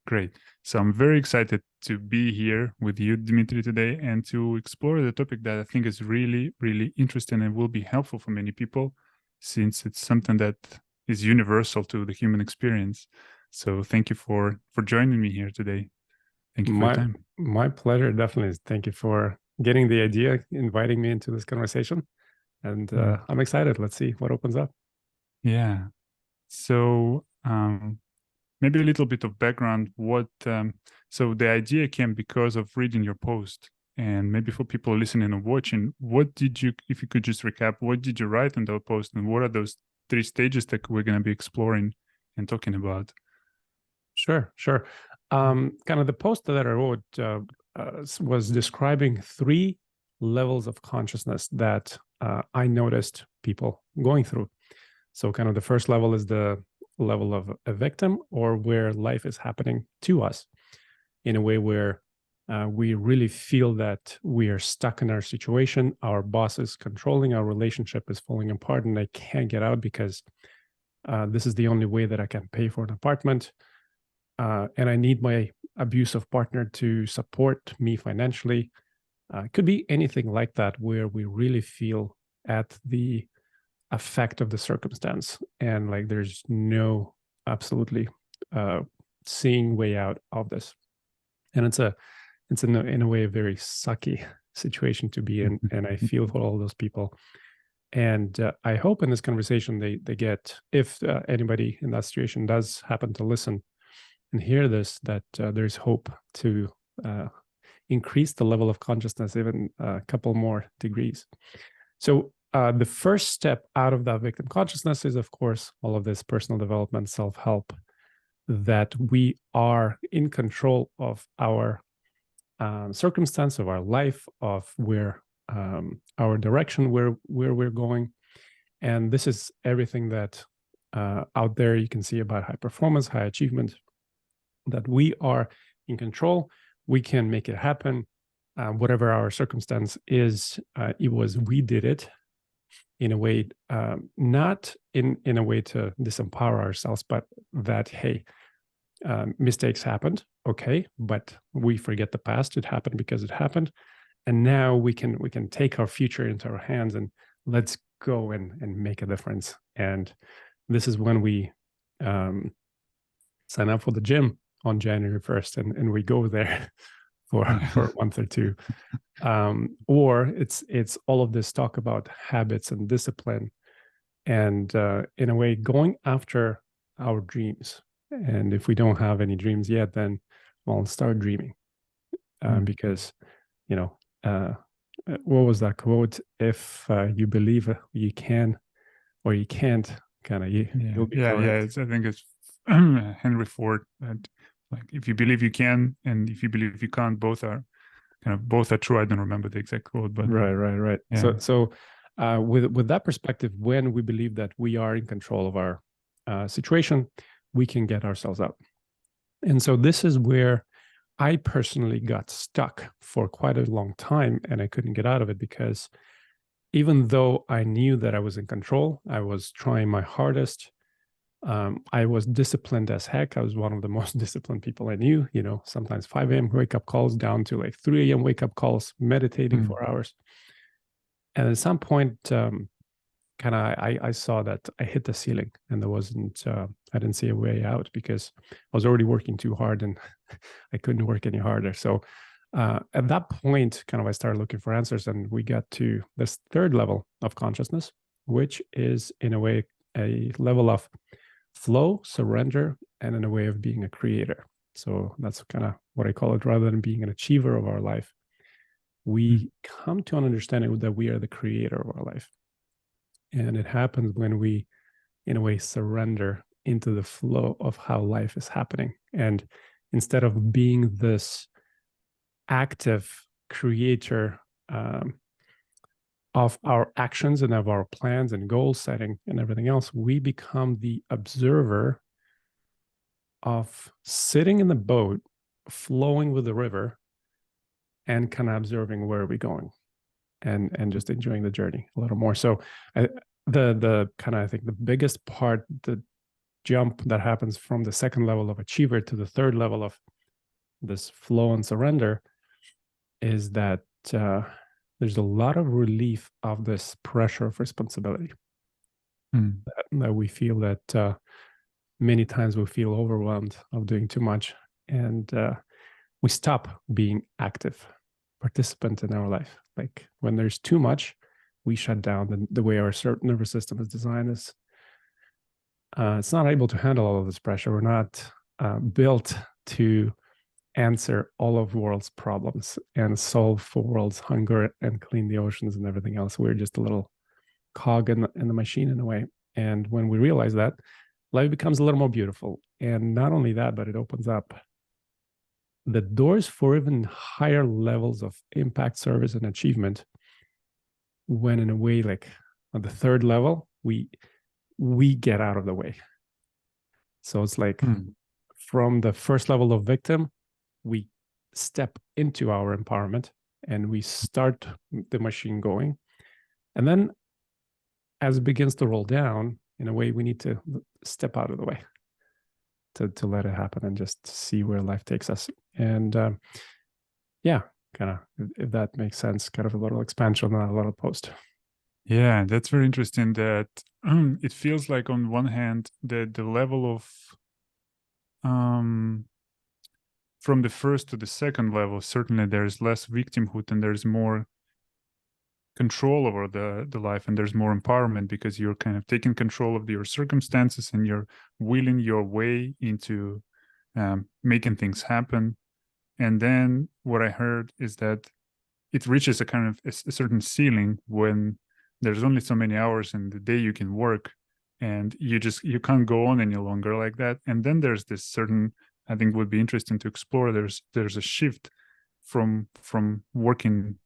Great. So I'm very excited to be here with you, Dimitri, today and to explore the topic that I think is really, really interesting and will be helpful for many people, since it's something that is universal to the human experience. So thank you for joining me here today. Thank you for your My time. my pleasure, definitely. Thank you for getting the idea, inviting me into this conversation. And I'm excited. Let's see what opens up. Yeah. So maybe a little bit of background. So the idea came because of reading your post, and maybe for people listening and watching, if you could just recap, what did you write in that post, and what are those 3 stages that we're going to be exploring and talking about? Sure. Kind of the post that I wrote was describing 3 levels of consciousness that I noticed people going through. So kind of the first level is the level of a victim, or where life is happening to us in a way where we really feel that we are stuck in our situation. Our boss is controlling, our relationship is falling apart, and I can't get out because this is the only way that I can pay for an apartment. And I need my abusive partner to support me financially. It could be anything like that, where we really feel at the effect of the circumstance, and like there's no absolutely seeing way out of this. And it's in a way a very sucky situation to be in, and I feel for all those people. And I hope in this conversation they get, if anybody in that situation does happen to listen and hear this, that there's hope to increase the level of consciousness even a couple more degrees. So the first step out of that victim consciousness is, of course, all of this personal development, self-help, that we are in control of our circumstance, of our life, of where our direction, where we're going. And this is everything that out there you can see about high performance, high achievement, that we are in control. We can make it happen. Whatever our circumstance is, we did it in a way, not in a way to disempower ourselves, but that, hey, mistakes happened, okay, but we forget the past. It happened because it happened, and now we can take our future into our hands and let's go and make a difference. And this is when we sign up for the gym on January 1st, and we go there for a month or 2. Or it's all of this talk about habits and discipline, and in a way going after our dreams. And if we don't have any dreams yet, then well, start dreaming, because what was that quote? If you believe you can or you can't, kind of you'll be correct. I think it's Henry Ford. And like, if you believe you can, and if you believe you can't, both are true. I don't remember the exact quote, but right. Yeah. So with that perspective, when we believe that we are in control of our situation, we can get ourselves out. And so this is where I personally got stuck for quite a long time, and I couldn't get out of it, because even though I knew that I was in control, I was trying my hardest. I was disciplined as heck. I was one of the most disciplined people I knew, sometimes 5 a.m. wake up calls down to like 3 a.m. wake up calls, meditating for hours. And at some point, I saw that I hit the ceiling, and there wasn't, I didn't see a way out, because I was already working too hard and I couldn't work any harder. So at that point, I started looking for answers, and we got to this 3rd level of consciousness, which is in a way a level of flow, surrender, and in a way of being a creator. So that's kind of what I call it. Rather than being an achiever of our life, we come to an understanding that we are the creator of our life. And it happens when we, in a way, surrender into the flow of how life is happening. And instead of being this active creator of our actions and of our plans and goal setting and everything else, we become the observer of sitting in the boat, flowing with the river, and kind of observing where are we going, and just enjoying the journey a little more. So the kind of, I think the biggest part that jump that happens from the second level of achiever to the third level of this flow and surrender is that there's a lot of relief of this pressure of responsibility that we feel that many times we feel overwhelmed of doing too much, and we stop being active participant in our life. Like when there's too much, we shut down. The way our nervous system is designed is it's not able to handle all of this pressure. We're not built to answer all of the world's problems and solve for world's hunger and clean the oceans and everything else. We're just a little cog in the machine in a way. And when we realize that, life becomes a little more beautiful. And not only that, but it opens up the doors for even higher levels of impact, service, and achievement. When in a way, like on the third level, we get out of the way. So it's like from the first level of victim, we step into our empowerment and we start the machine going. And then as it begins to roll down, in a way, we need to step out of the way to let it happen and just see where life takes us. And yeah, kind of, if that makes sense, kind of a little expansion on a little post. Yeah, that's very interesting that it feels like on one hand that the level of from the first to the second level, certainly there's less victimhood and there's more control over the life, and there's more empowerment because you're kind of taking control of your circumstances and you're willing your way into making things happen. And then what I heard is that it reaches a kind of a certain ceiling when there's only so many hours in the day you can work, and you can't go on any longer like that. And then there's this certain, I think would be interesting to explore. There's a shift from working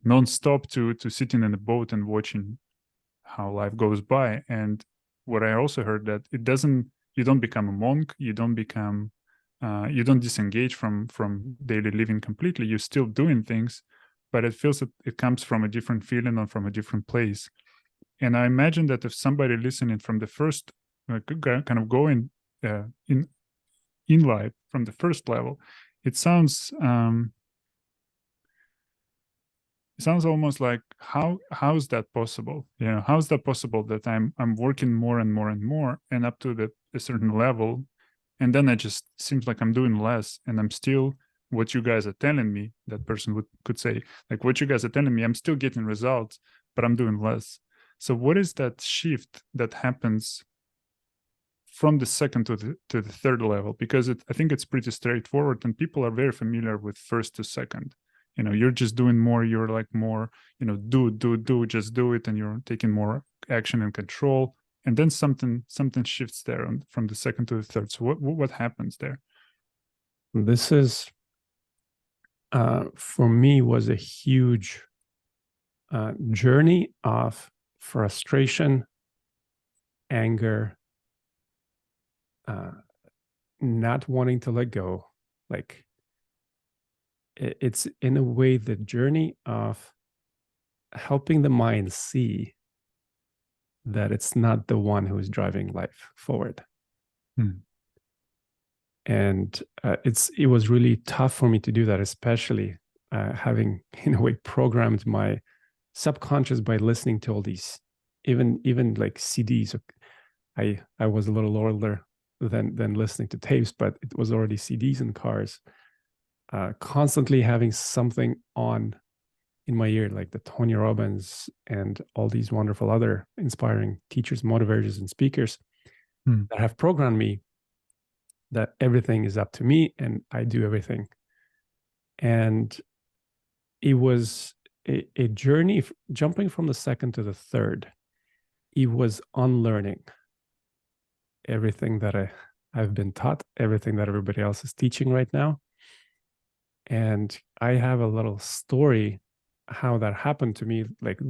non-stop to sitting in a boat and watching how life goes by. And what I also heard that you don't become a monk, you don't disengage from daily living completely. You're still doing things, but it feels that it comes from a different feeling or from a different place. And I imagine that if somebody listening from the first kind of going in life from the first level, it sounds almost like how is that possible? How is that possible that I'm working more and more and more and up to a certain level, and then it just seems like I'm doing less, and I'm still what you guys are telling me. That person could say, like, what you guys are telling me, I'm still getting results, but I'm doing less. So what is that shift that happens from the second to the third level? Because I think it's pretty straightforward, and people are very familiar with first to second. You're just doing more, you're like more, just do it, and you're taking more action and control. And then something shifts there from the second to the third. So what happens there? This is, for me, was a huge journey of frustration, anger, not wanting to let go. Like, it's in a way the journey of helping the mind see that it's not the one who is driving life forward. And it was really tough for me to do that, especially having, in a way, programmed my subconscious by listening to all these, even like CDs. I was a little older than listening to tapes, but it was already CDs in cars. Constantly having something on in my ear, like the Tony Robbins and all these wonderful other inspiring teachers, motivators, and speakers that have programmed me that everything is up to me and I do everything. And it was a journey jumping from the second to the third. It was unlearning everything that I've been taught, everything that everybody else is teaching right now. And I have a little story how that happened to me. Like,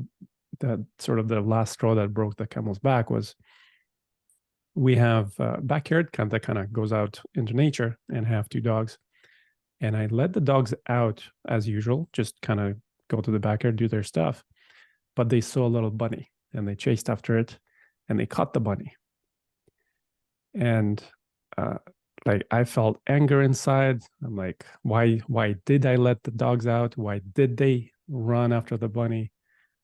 that sort of the last straw that broke the camel's back was, we have a backyard that kind of goes out into nature, and have 2 dogs. And I let the dogs out as usual, just kind of go to the backyard, do their stuff. But they saw a little bunny and they chased after it. and they caught the bunny. And like I felt anger inside. I'm like, why did I let the dogs out? Why did they run after the bunny?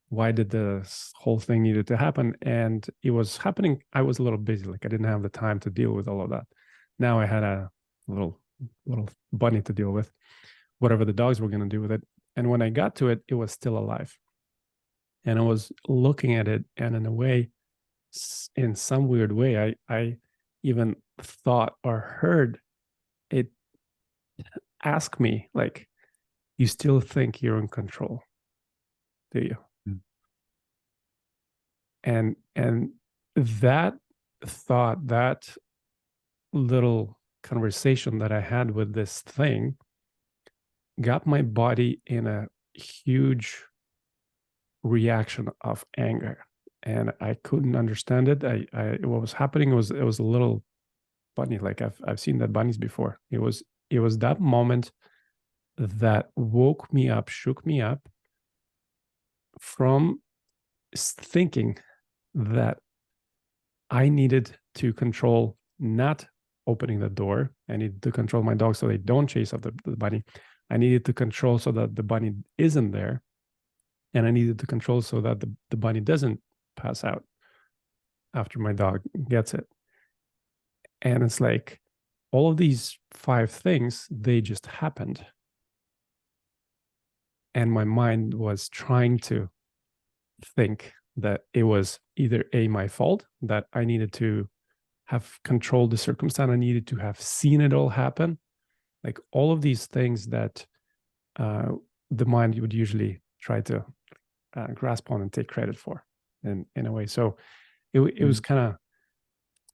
Why did this whole thing needed to happen? And it was happening. I was a little busy. Like I didn't have the time to deal with all of that. Now I had a little bunny to deal with, whatever the dogs were going to do with it. And when I got to it, it was still alive. And I was looking at it, and in a way, in some weird way, I even thought or heard it ask me, like, you still think you're in control, do you? And that thought, that little conversation that I had with this thing got my body in a huge reaction of anger, and I couldn't understand it. What was happening was, it was a little bunny. Like I've seen that bunnies before. It was that moment that woke me up, shook me up from thinking that I needed to control not opening the door. I needed to control my dog so they don't chase after the bunny. I needed to control so that the bunny isn't there. And I needed to control so that the bunny doesn't pass out after my dog gets it. And it's like all of these 5 things, they just happened. And my mind was trying to think that it was either my fault, that I needed to have controlled the circumstance, I needed to have seen it all happen. Like all of these things that the mind would usually try to grasp on and take credit for in a way. So it was kind of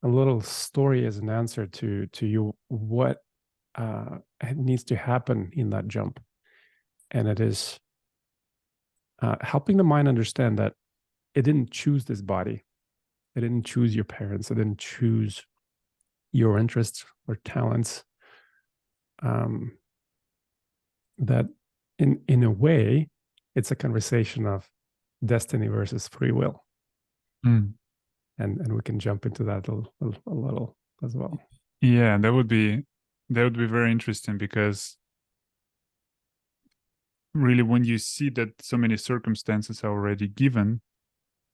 a little story as an answer to you, what needs to happen in that jump. And it is helping the mind understand that it didn't choose this body. It didn't choose your parents. It didn't choose your interests or talents. That in a way, it's a conversation of destiny versus free will. And we can jump into that a little as well. Yeah, that would be very interesting, because really when you see that so many circumstances are already given,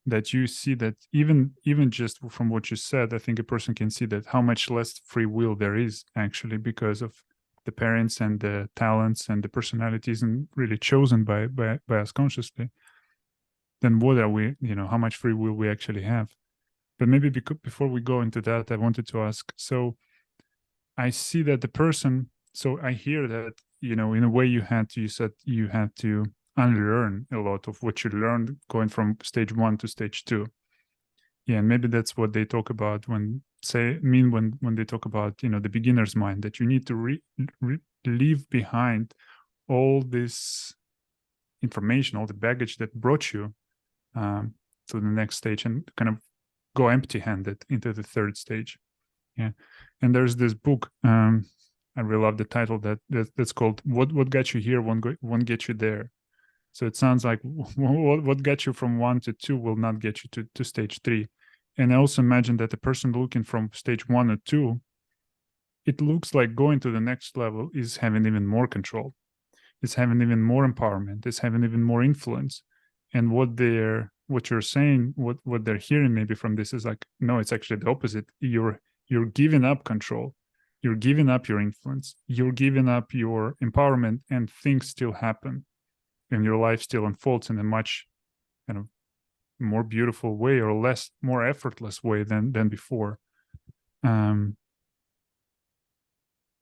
that you see that even just from what you said, I think a person can see that how much less free will there is actually, because of the parents and the talents and the personalities and really chosen by us consciously. Then what are we, how much free will we actually have? But maybe before we go into that, I wanted to ask, so I see that the person, so I hear that, in a way you said you had to unlearn a lot of what you learned going from stage 1 to stage 2. Yeah, and maybe that's what they talk about when they talk about, the beginner's mind, that you need to leave behind all this information, all the baggage that brought you to the next stage, and kind of go empty-handed into the third stage. Yeah, and there's this book. I really love the title that's called "What Got You Here Won't Get You There." So it sounds like what got you from 1 to 2 will not get you to stage 3. And I also imagine that the person looking from stage 1 or 2, it looks like going to the next level is having even more control. It's having even more empowerment. It's having even more influence. And what you're saying, what they're hearing maybe from this is like, no, it's actually the opposite. You're giving up control. You're giving up your influence. You're giving up your empowerment, and things still happen. And your life still unfolds in a much kind of more beautiful way, or more effortless way than before.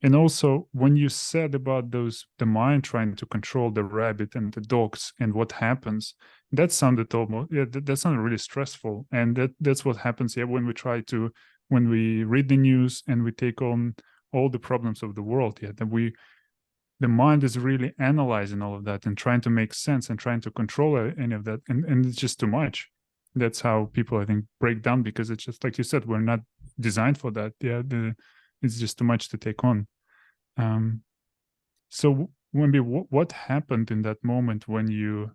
And also, when you said about the mind trying to control the rabbit and the dogs and what happens, that sounded that sounded really stressful. And that's what happens here when we read the news and we take on all the problems of the world. Yeah, that the mind is really analyzing all of that and trying to make sense and trying to control any of that. And it's just too much. That's how people, I think, break down, because it's just like you said, we're not designed for that. Yeah, it's just too much to take on. So maybe what happened in that moment when you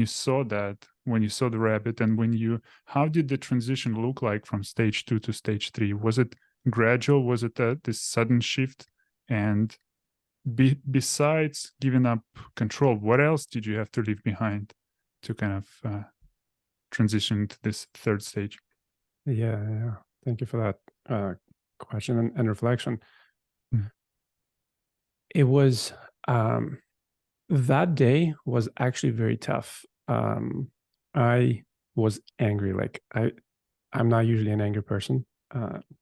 saw that? when you saw the rabbit, and how did the transition look like from stage 2 to stage 3? Was it gradual? Was it this sudden shift? And besides giving up control, what else did you have to leave behind to kind of transition to this third stage? Yeah. Thank you for that question and reflection. Mm. It was that day was actually very tough. I was angry. Like I'm not usually an angry person,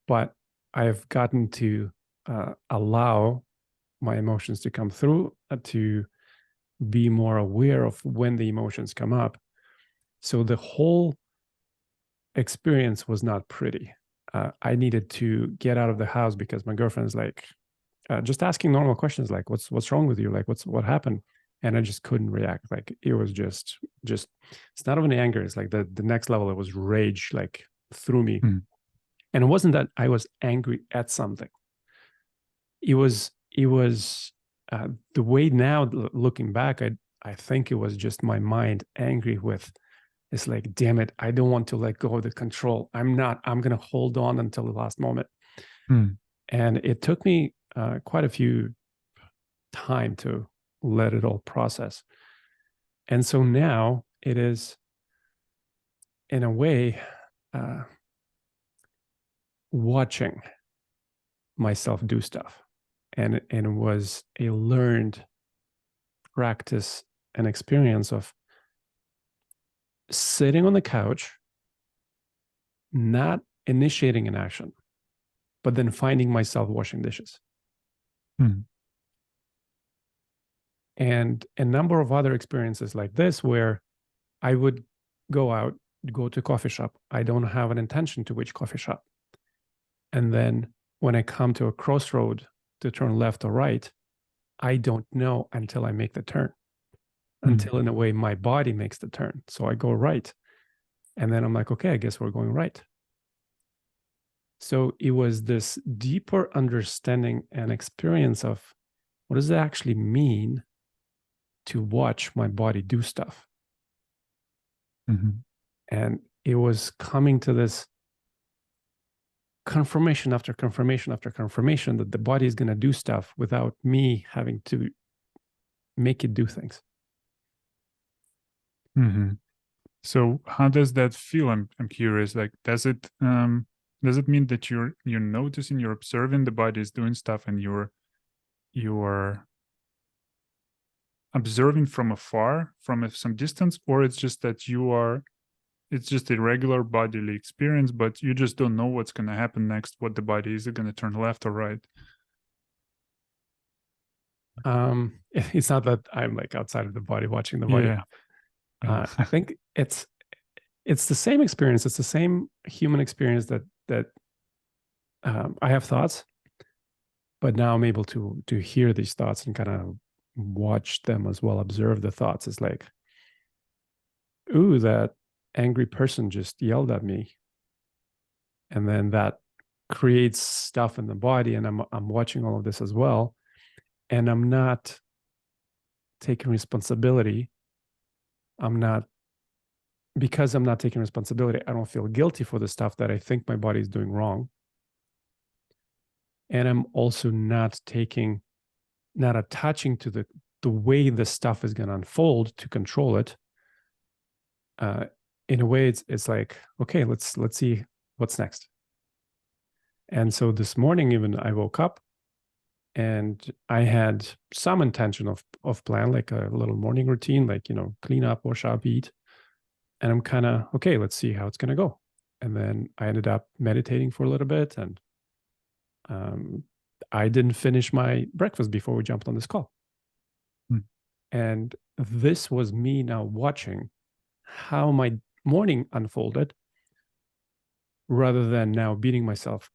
but I've gotten to allow my emotions to come through, to be more aware of when the emotions come up. So the whole experience was not pretty. I needed to get out of the house because my girlfriend's like just asking normal questions like, "What's wrong with you? Like, what happened?" And I just couldn't react. Like it was just it's not even anger. It's like the next level. It was rage, like through me. Mm. And it wasn't that I was angry at something. It was the way now looking back, I think it was just my mind angry with. It's like, damn it, I don't want to let go of the control. I'm going to hold on until the last moment. Mm. And it took me quite a few time to let it all process. And so now it is, in a way, watching myself do stuff. And it was a learned practice and experience of sitting on the couch, not initiating an action, but then finding myself washing dishes. Mm. And a number of other experiences like this where I would go out, go to a coffee shop. I don't have an intention to which coffee shop. And then when I come to a crossroad to turn left or right, I don't know until I make the turn, until in a way my body makes the turn. So I go right. And then I'm like, okay, I guess we're going right. So it was this deeper understanding and experience of what does it actually mean to watch my body do stuff. Mm-hmm. And it was coming to this confirmation after confirmation after confirmation that the body is going to do stuff without me having to make it do things. Mm-hmm. So how does that feel? I'm curious. Like, does it mean that you're noticing, you're observing the body is doing stuff, and you're observing from afar, from some distance, or it's just that it's just a regular bodily experience, but you just don't know what's going to happen next, what the body is going to turn left or right? It's not that I'm like outside of the body watching the body. Yeah. I think it's the same experience. It's the same human experience that I have thoughts, but now I'm able to hear these thoughts and kind of watch them as well, observe the thoughts. It's like, ooh, that angry person just yelled at me, and then that creates stuff in the body, and I'm watching all of this as well, and I'm not taking responsibility. Because I'm not taking responsibility, I don't feel guilty for the stuff that I think my body is doing wrong. And I'm also not attaching to the way the stuff is going to unfold to control it. In a way, it's like, okay, let's see what's next. And so this morning, even I woke up and I had some intention of plan, like a little morning routine, like, clean up, wash up, eat. And I'm kind of, okay, let's see how it's going to go. And then I ended up meditating for a little bit, and I didn't finish my breakfast before we jumped on this call. And this was me now watching how my morning unfolded, rather than now beating myself,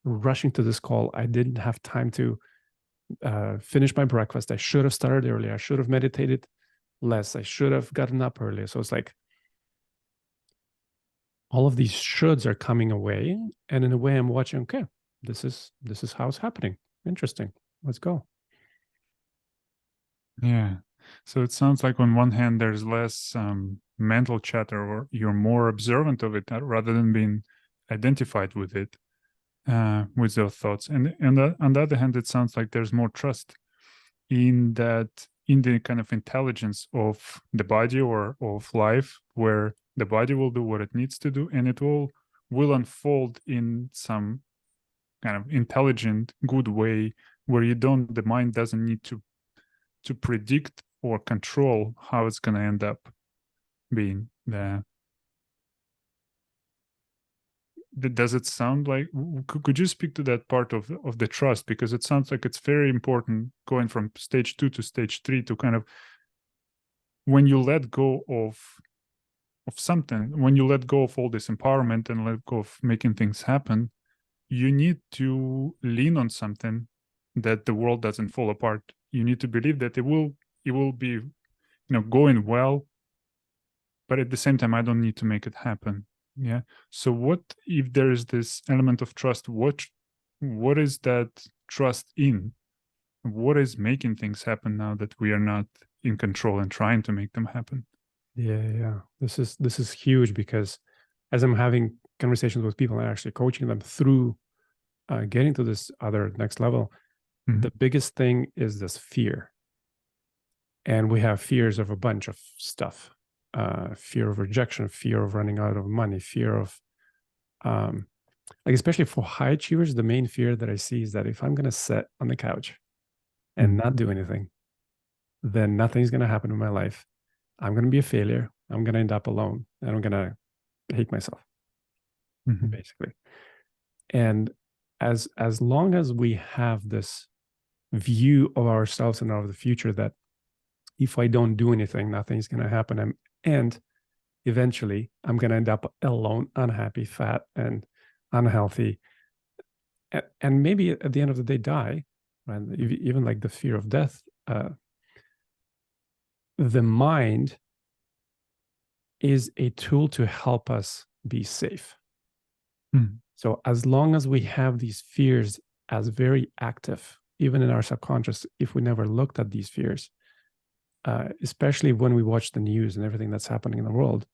rushing to this call. I didn't have time to finish my breakfast. I should have started earlier. I should have meditated less. I should have gotten up earlier. So it's like all of these shoulds are coming away. And in a way, I'm watching, okay, this is how it's happening. Interesting. Let's go. Yeah. So it sounds like on one hand, there's less mental chatter, or you're more observant of it rather than being identified with it, with those thoughts. And on the other hand, it sounds like there's more trust in the kind of intelligence of the body or of life, where the body will do what it needs to do, and it will unfold in some kind of intelligent, good way, where the mind doesn't need to predict or control how it's going to end up being. Does it sound like, could you speak to that part of the trust? Because it sounds like it's very important, going from stage 2 to stage 3, to kind of, when you let go of something, when you let go of all this empowerment and let go of making things happen, you need to lean on something that the world doesn't fall apart. You need to believe that it will be, going well, but at the same time, I don't need to make it happen. Yeah. So what if there is this element of trust? What is that trust in? What is making things happen now that we are not in control and trying to make them happen? Yeah. This is huge, because as I'm having conversations with people and actually coaching them through getting to this other next level, the biggest thing is this fear. And we have fears of a bunch of stuff. Fear of rejection, fear of running out of money, fear of, like, especially for high achievers, the main fear that I see is that if I'm going to sit on the couch and not do anything, then nothing's going to happen in my life. I'm going to be a failure. I'm going to end up alone, and I'm going to hate myself, basically. And as long as we have this view of ourselves and of the future, that if I don't do anything, nothing's going to happen, and eventually I'm going to end up alone, unhappy, fat, and unhealthy, and maybe at the end of the day die, right? Even like the fear of death. The mind is a tool to help us be safe. So as long as we have these fears as very active, even in our subconscious, if we never looked at these fears, especially when we watch the news and everything that's happening in the world,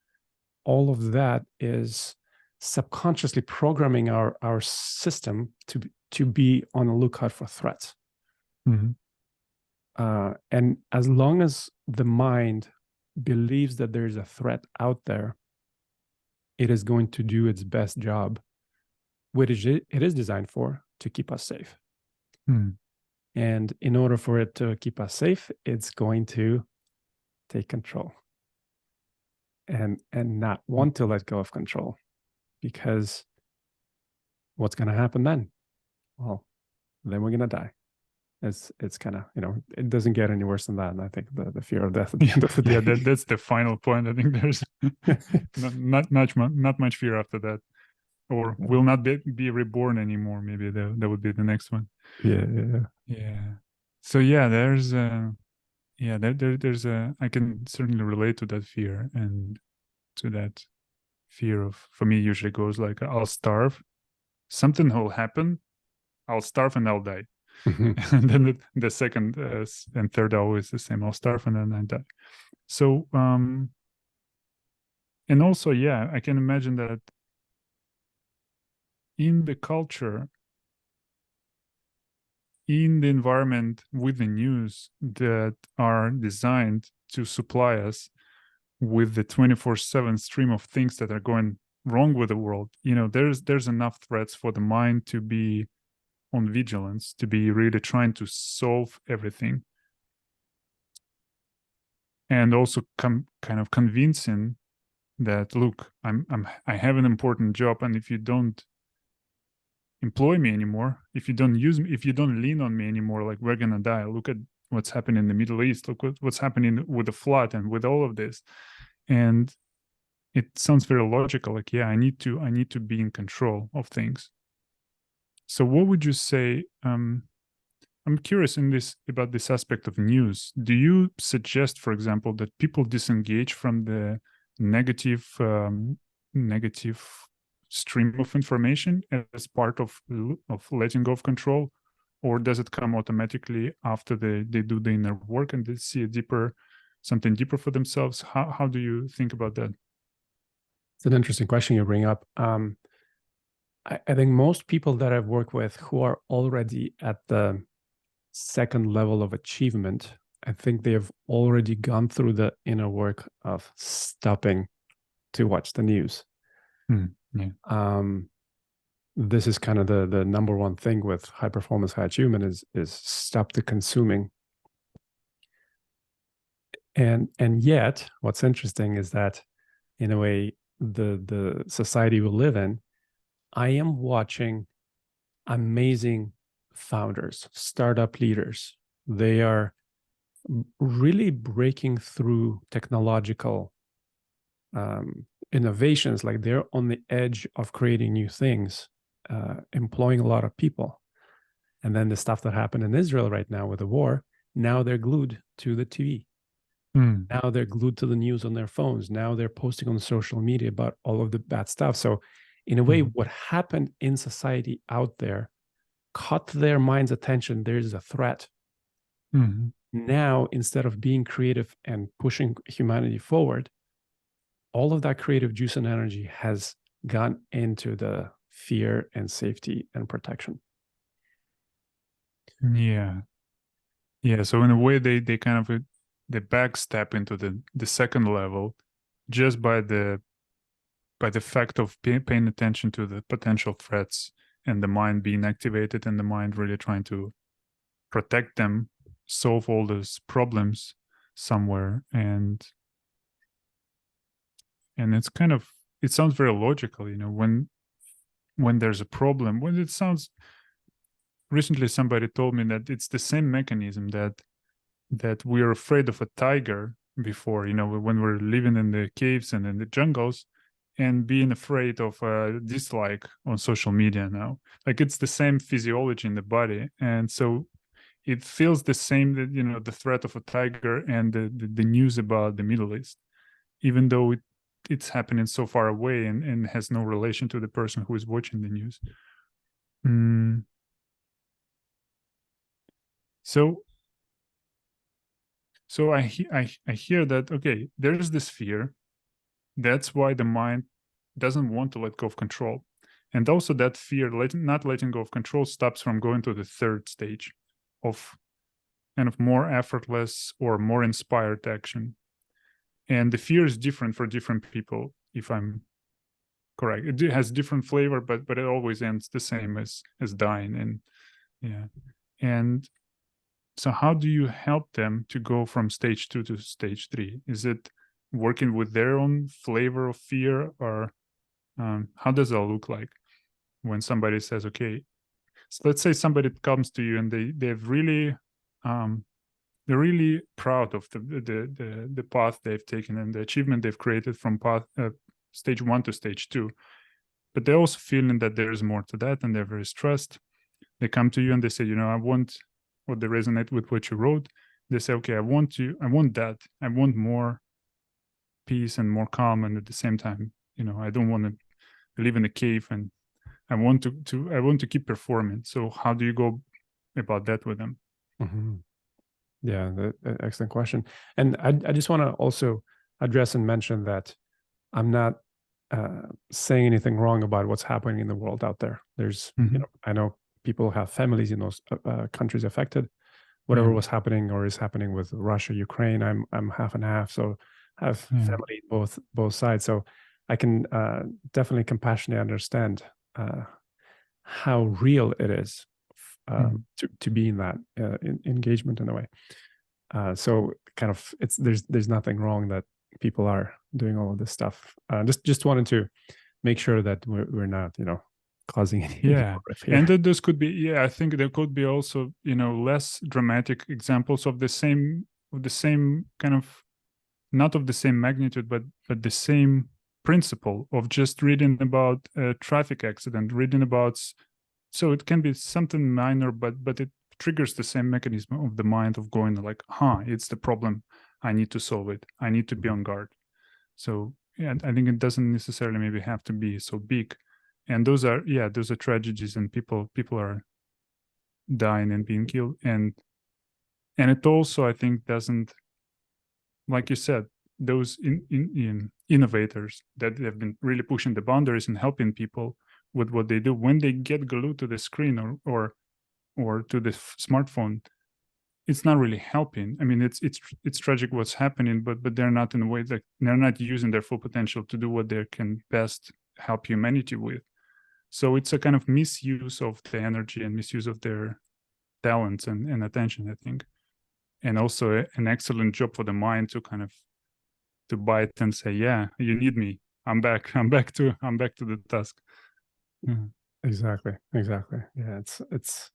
all of that is subconsciously programming our system to be on the lookout for threats. And as long as the mind believes that there's a threat out there, it is going to do its best job, which it is designed for, to keep us safe. And in order for it to keep us safe, it's going to take control and not want to let go of control, because what's going to happen then? Well, then we're going to die. It's kind of, it doesn't get any worse than that. And I think the fear of death at the end of the day. Yeah, that's the final point. I think there's not much fear after that, or will not be reborn anymore. Maybe that would be the next one. Yeah. So yeah, there's there's I can certainly relate to that fear, and to that fear of, for me, usually goes like, I'll starve, something will happen, I'll starve and I'll die. And then the second and third are always the same. I'll starve and then I die. So and also, yeah, I can imagine that in the culture, in the environment, with the news that are designed to supply us with the 24/7 stream of things that are going wrong with the world, there's enough threats for the mind to be on vigilance, to be really trying to solve everything, and also kind of convincing that, look, I have an important job, and if you don't employ me anymore, if you don't use me, if you don't lean on me anymore, like, we're gonna die. Look at what's happening in the Middle East. Look what's happening with the flood and with all of this. And it sounds very logical. Like, yeah, I need to be in control of things. So what would you say? I'm curious about this aspect of news. Do you suggest, for example, that people disengage from the negative stream of information as part of letting go of control, or does it come automatically after they do the inner work and they see a deeper something deeper for themselves? How do you think about that? It's an interesting question you bring up. I think most people that I've worked with who are already at the second level of achievement, I think they have already gone through the inner work of stopping to watch the news. Yeah. This is kind of the number one thing with high performance, high achievement is stop the consuming. And yet, what's interesting is that, in a way, the society we live in, I am watching amazing founders, startup leaders. They are really breaking through technological innovations. Like they're on the edge of creating new things, employing a lot of people. And then the stuff that happened in Israel right now with the war, now they're glued to the TV. Now they're glued to the news on their phones. Now they're posting on social media about all of the bad stuff. So in a way, what happened in society out there caught their mind's attention. There's a threat. Now, instead of being creative and pushing humanity forward, all of that creative juice and energy has gone into the fear and safety and protection. Yeah. So in a way, they kind of they backstep into the second level just by the fact of paying attention to the potential threats and the mind being activated and the mind really trying to protect them, solve all those problems somewhere. And it's kind of, it sounds very logical, when there's a problem, when it sounds, recently somebody told me that it's the same mechanism that we're afraid of a tiger before, when we're living in the caves and in the jungles, and being afraid of a dislike on social media now. Like it's the same physiology in the body. And so it feels the same, that, the threat of a tiger and the news about the Middle East, even though it's happening so far away and has no relation to the person who is watching the news. So I hear that, okay, there's this fear. That's why the mind doesn't want to let go of control. And also that fear, not letting go of control, stops from going to the third stage of kind of more effortless or more inspired action. And the fear is different for different people, if I'm correct. It has different flavor, but it always ends the same as dying. And yeah. And so how do you help them to go from stage 2 to stage 3? Is it working with their own flavor of fear, or how does that look like when somebody says, okay, so let's say somebody comes to you and they've really they're really proud of the path they've taken and the achievement they've created from stage 1 to stage 2, but they're also feeling that there's more to that and they're very stressed. They come to you and they say, I want, or they resonate with what you wrote. They say, okay, I want that. I want more peace and more calm, and at the same time, I don't want to live in a cave, and I want to keep performing. So how do you go about that with them? Yeah, excellent question. And I just want to also address and mention that I'm not saying anything wrong about what's happening in the world out there. There's, I know people have families in those countries affected. Whatever was happening or is happening with Russia, Ukraine, I'm half and half. So I have family both sides. So I can definitely compassionately understand how real it is to be in that engagement in a way. So kind of there's nothing wrong that people are doing all of this stuff. Just wanted to make sure that we're not, causing any and this could be, I think there could be also, less dramatic examples of the same kind of, not of the same magnitude, but the same principle of just reading about a traffic accident, reading about, so it can be something minor, but it triggers the same mechanism of the mind of going like, it's the problem, I need to solve it, I need to be on guard. So yeah, I think it doesn't necessarily maybe have to be so big. And those are tragedies, and people are dying and being killed, and it also, I think, doesn't like you said, those innovators that have been really pushing the boundaries and helping people with what they do, when they get glued to the screen or to the smartphone, it's not really helping. I mean, it's tragic what's happening, but they're not in a way that they're not using their full potential to do what they can best help humanity with. So it's a kind of misuse of the energy and misuse of their talents and attention, I think. And also an excellent job for the mind to kind of to bite and say, yeah, you need me. I'm back. I'm back to the task. Exactly. Yeah, it's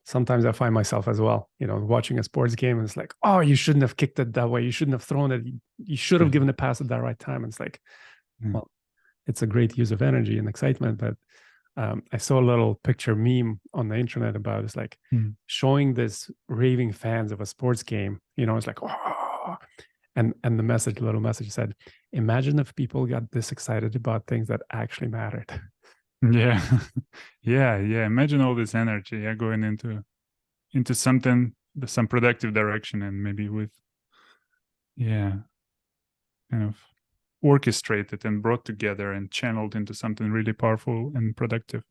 sometimes I find myself as well, watching a sports game and it's like, oh, you shouldn't have kicked it that way. You shouldn't have thrown it. You should have given the pass at that right time. And it's like, well, it's a great use of energy and excitement. But I saw a little picture meme on the internet about it's like showing this raving fans of a sports game. It's like, oh, and the little message said, imagine if people got this excited about things that actually mattered. Yeah. yeah. Imagine all this energy, going into something, some productive direction, and maybe with, kind of orchestrated and brought together and channeled into something really powerful and productive.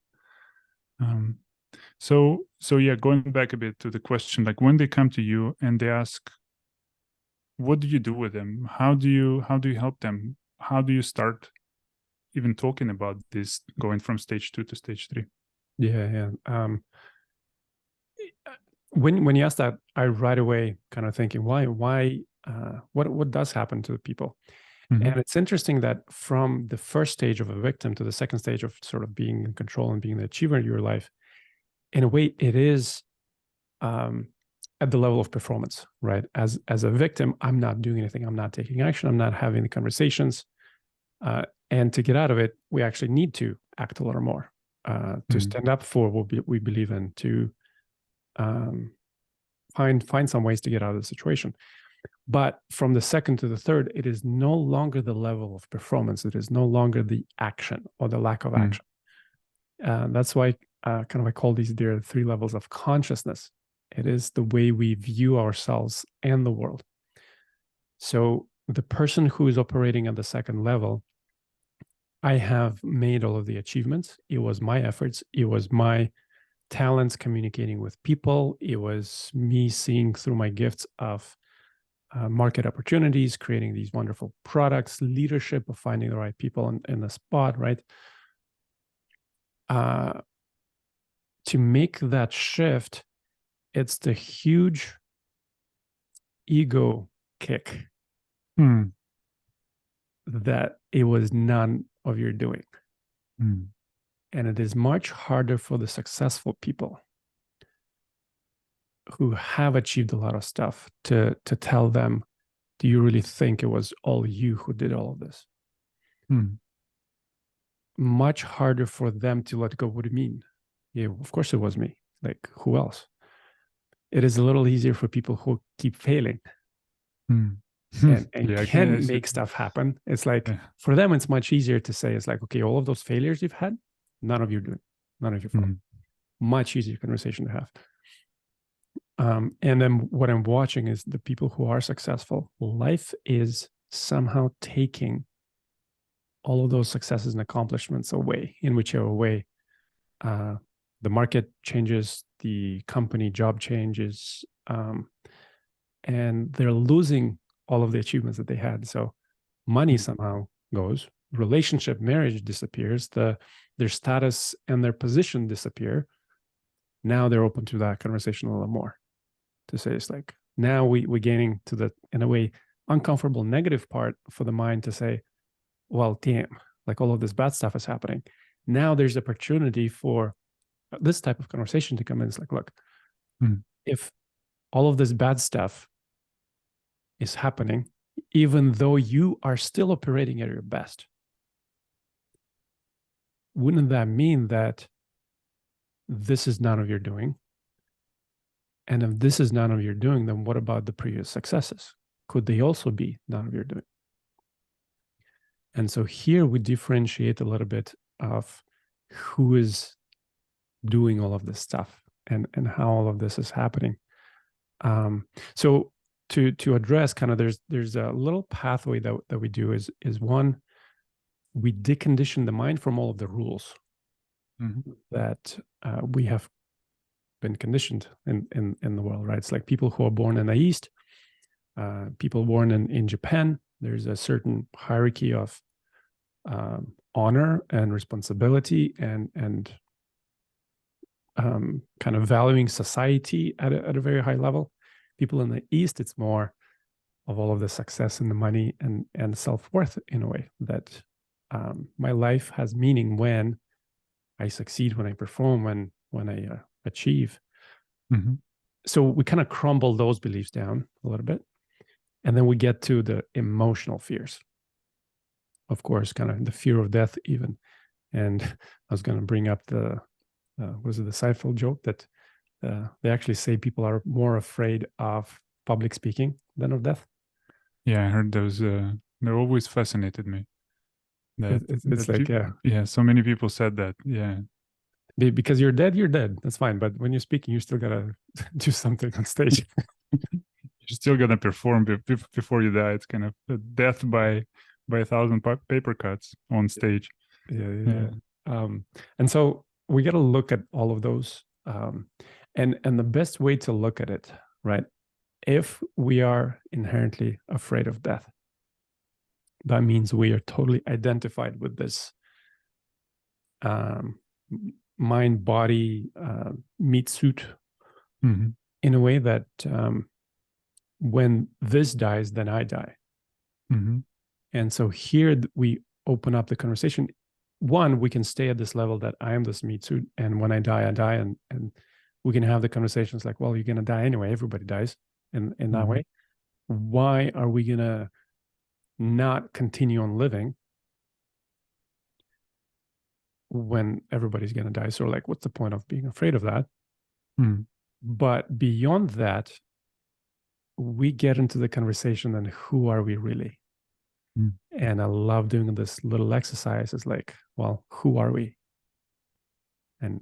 So going back a bit to the question, like when they come to you and they ask, what do you do with them? How do you help them? How do you start even talking about this, going from stage 2 to stage 3? Yeah. When you ask that, I right away kind of thinking, why, what does happen to the people? And it's interesting that from the first stage of a victim to the second stage of sort of being in control and being the achiever in your life, in a way, it is at the level of performance, right? As a victim, I'm not doing anything. I'm not taking action. I'm not having the conversations. And to get out of it, we actually need to act a little more, to stand up for what we believe in, to find some ways to get out of the situation. But from the second to the third, it is no longer the level of performance. It is no longer the action or the lack of action. That's why I call these there 3 levels of consciousness. It is the way we view ourselves and the world. So the person who is operating at the second level, I have made all of the achievements. It was my efforts. It was my talents communicating with people. It was me seeing through my gifts of market opportunities, creating these wonderful products, leadership of finding the right people in the spot, right? To make that shift, it's the huge ego kick that it was none of your doing. And it is much harder for the successful people who have achieved a lot of stuff to tell them, do you really think it was all you who did all of this? Much harder for them to let go. What do you mean? Yeah, of course it was me. Like, who else? It is a little easier for people who keep failing and can make stuff happen. It's like, for them, it's much easier to say, it's like, okay, all of those failures you've had, none of you doing, none of your fault. Much easier conversation to have. And then what I'm watching is the people who are successful, life is somehow taking all of those successes and accomplishments away in whichever way. The market changes, the company job changes, and they're losing all of the achievements that they had. So money somehow goes, relationship, marriage disappears, their status and their position disappear. Now they're open to that conversation a little more. To say it's like, now we're gaining to the, in a way, uncomfortable negative part for the mind to say, well, damn, like all of this bad stuff is happening. Now there's opportunity for this type of conversation to come in. It's like, look, if all of this bad stuff is happening, even though you are still operating at your best, wouldn't that mean that this is none of your doing? And if this is none of your doing, then what about the previous successes? Could they also be none of your doing? And so here we differentiate a little bit of who is doing all of this stuff and how all of this is happening. So to address kind of there's a little pathway that we do is one, we decondition the mind from all of the rules that we have been conditioned in the world, right? It's like people who are born in the East, people born in Japan. There's a certain hierarchy of honor and responsibility and kind of valuing society at a very high level. People in the East, it's more of all of the success and the money and self-worth in a way that my life has meaning when I succeed, when I perform, when I achieve. So we kind of crumble those beliefs down a little bit. And then we get to the emotional fears. Of course, kind of the fear of death even. And I was going to bring up the, was it the Seinfeld joke that they actually say people are more afraid of public speaking than of death? Yeah, I heard those. They always fascinated me. It's like, yeah, so many people said that. Yeah. Because you're dead, that's fine. But when you're speaking, you still got to do something on stage. You're still going to perform before you die. It's kind of a death by 1,000 paper cuts on stage. Yeah. And so we got to look at all of those. And the best way to look at it, right? If we are inherently afraid of death, that means we are totally identified with this mind, body, meat suit in a way that when this dies, then I die. And so here we open up the conversation. One, we can stay at this level that I am this meat suit, and when I die, I die, and we can have the conversations like, well, you're gonna die anyway. Everybody dies in that way. Why are we gonna not continue on living when everybody's gonna die? So like, what's the point of being afraid of that? But beyond that, we get into the conversation and who are we really? And I love doing this little exercise. It's like, well, who are we? And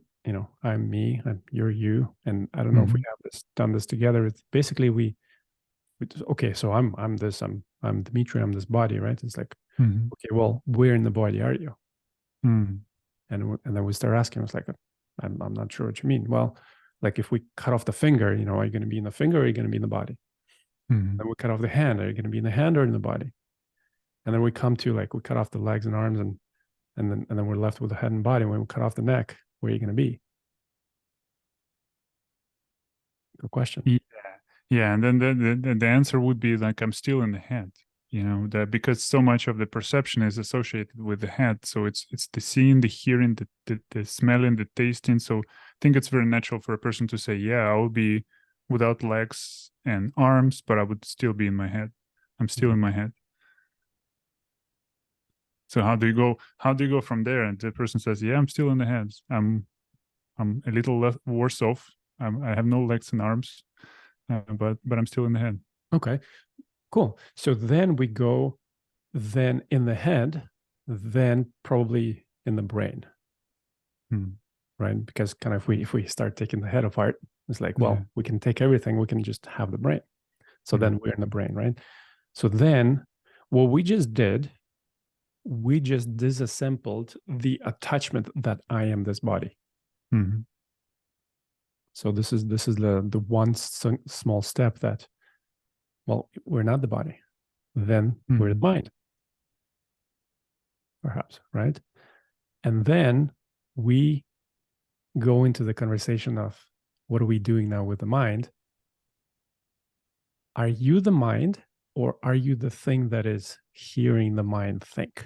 I'm me, you're you, and I don't know if we have done this together. It's basically we okay, so I'm this, I'm Dmitry, I'm this body, right? It's like, okay, well, where in the body are you? And then we start asking, it's like, I'm not sure what you mean. Well, like if we cut off the finger, are you going to be in the finger or are you going to be in the body? Then we cut off the hand, are you going to be in the hand or in the body? And then we come to like, we cut off the legs and arms and then we're left with the head and body. When we cut off the neck, where are you going to be? Good question. Yeah. And then the answer would be like, I'm still in the head, that because so much of the perception is associated with the head. So it's the seeing, the hearing, the smelling, the tasting. So I think it's very natural for a person to say, yeah, I will be without legs and arms, but I would still be in my head. I'm still in my head. So how do you go from there? And the person says, yeah, I'm still in the head. I'm a little worse off. I have no legs and arms, but I'm still in the head. Okay, cool. So then we go then in the head, then probably in the brain, right? Because kind of if we start taking the head apart, it's like, well, we can take everything. We can just have the brain. So then we're in the brain, right? So then what we just did, we just disassembled the attachment that I am this body. So this is the one small step that, well, we're not the body, then we're the mind, perhaps, right? And then we go into the conversation of what are we doing now with the mind? Are you the mind, or are you the thing that is hearing the mind think?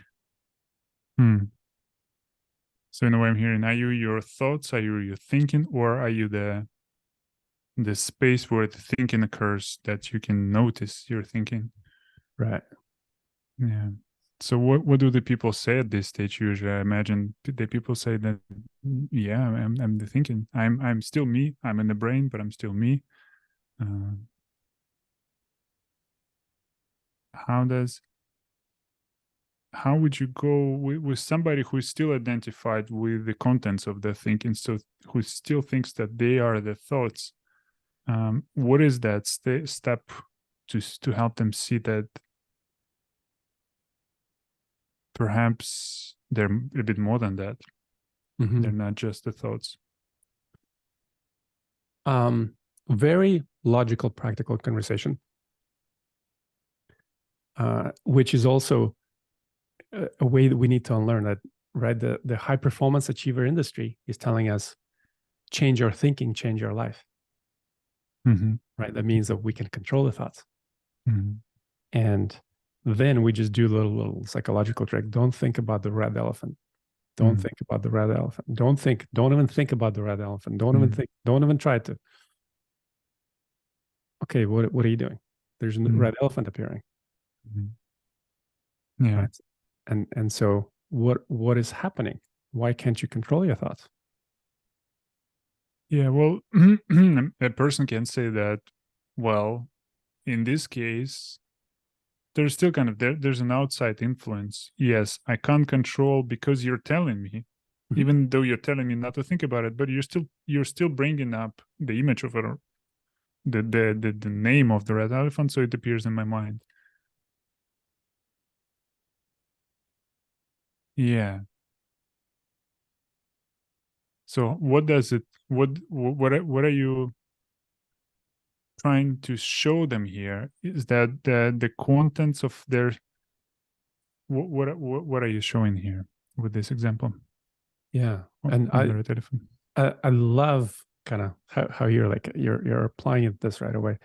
So in a way, I'm hearing, are you your thoughts? Are you your thinking? Or are you the space where the thinking occurs that you can notice your thinking? Right. Yeah. So what do the people say at this stage usually? I imagine the people say that, yeah, I'm the thinking. I'm still me. I'm in the brain, but I'm still me. How would you go with somebody who is still identified with the contents of the thinking, so who still thinks that they are the thoughts? What is that step to help them see that perhaps they're a bit more than that. Mhm. They're not just the thoughts. Very logical, practical conversation, which is also a way that we need to unlearn that, right? The high performance achiever industry is telling us, change your thinking, change your life, right? That means that we can control the thoughts. And then we just do a little psychological trick. Don't think about the red elephant. Don't think about the red elephant. Don't even think about the red elephant. Don't even try to. Okay, what are you doing? There's a red elephant appearing. Yeah. Right? And so what is happening? Why can't you control your thoughts? Yeah, well, a person can say that, well, in this case, there's still kind of there's an outside influence. Yes, I can't control because you're telling me, even though you're telling me not to think about it, but you're still bringing up the image of it, the name of the red elephant, so it appears in my mind. Yeah. So what does it? What are you trying to show them here? Is that the contents of their what are you showing here with this example? Yeah, on and the red elephant. I love kind of how you're like you're applying it this right away.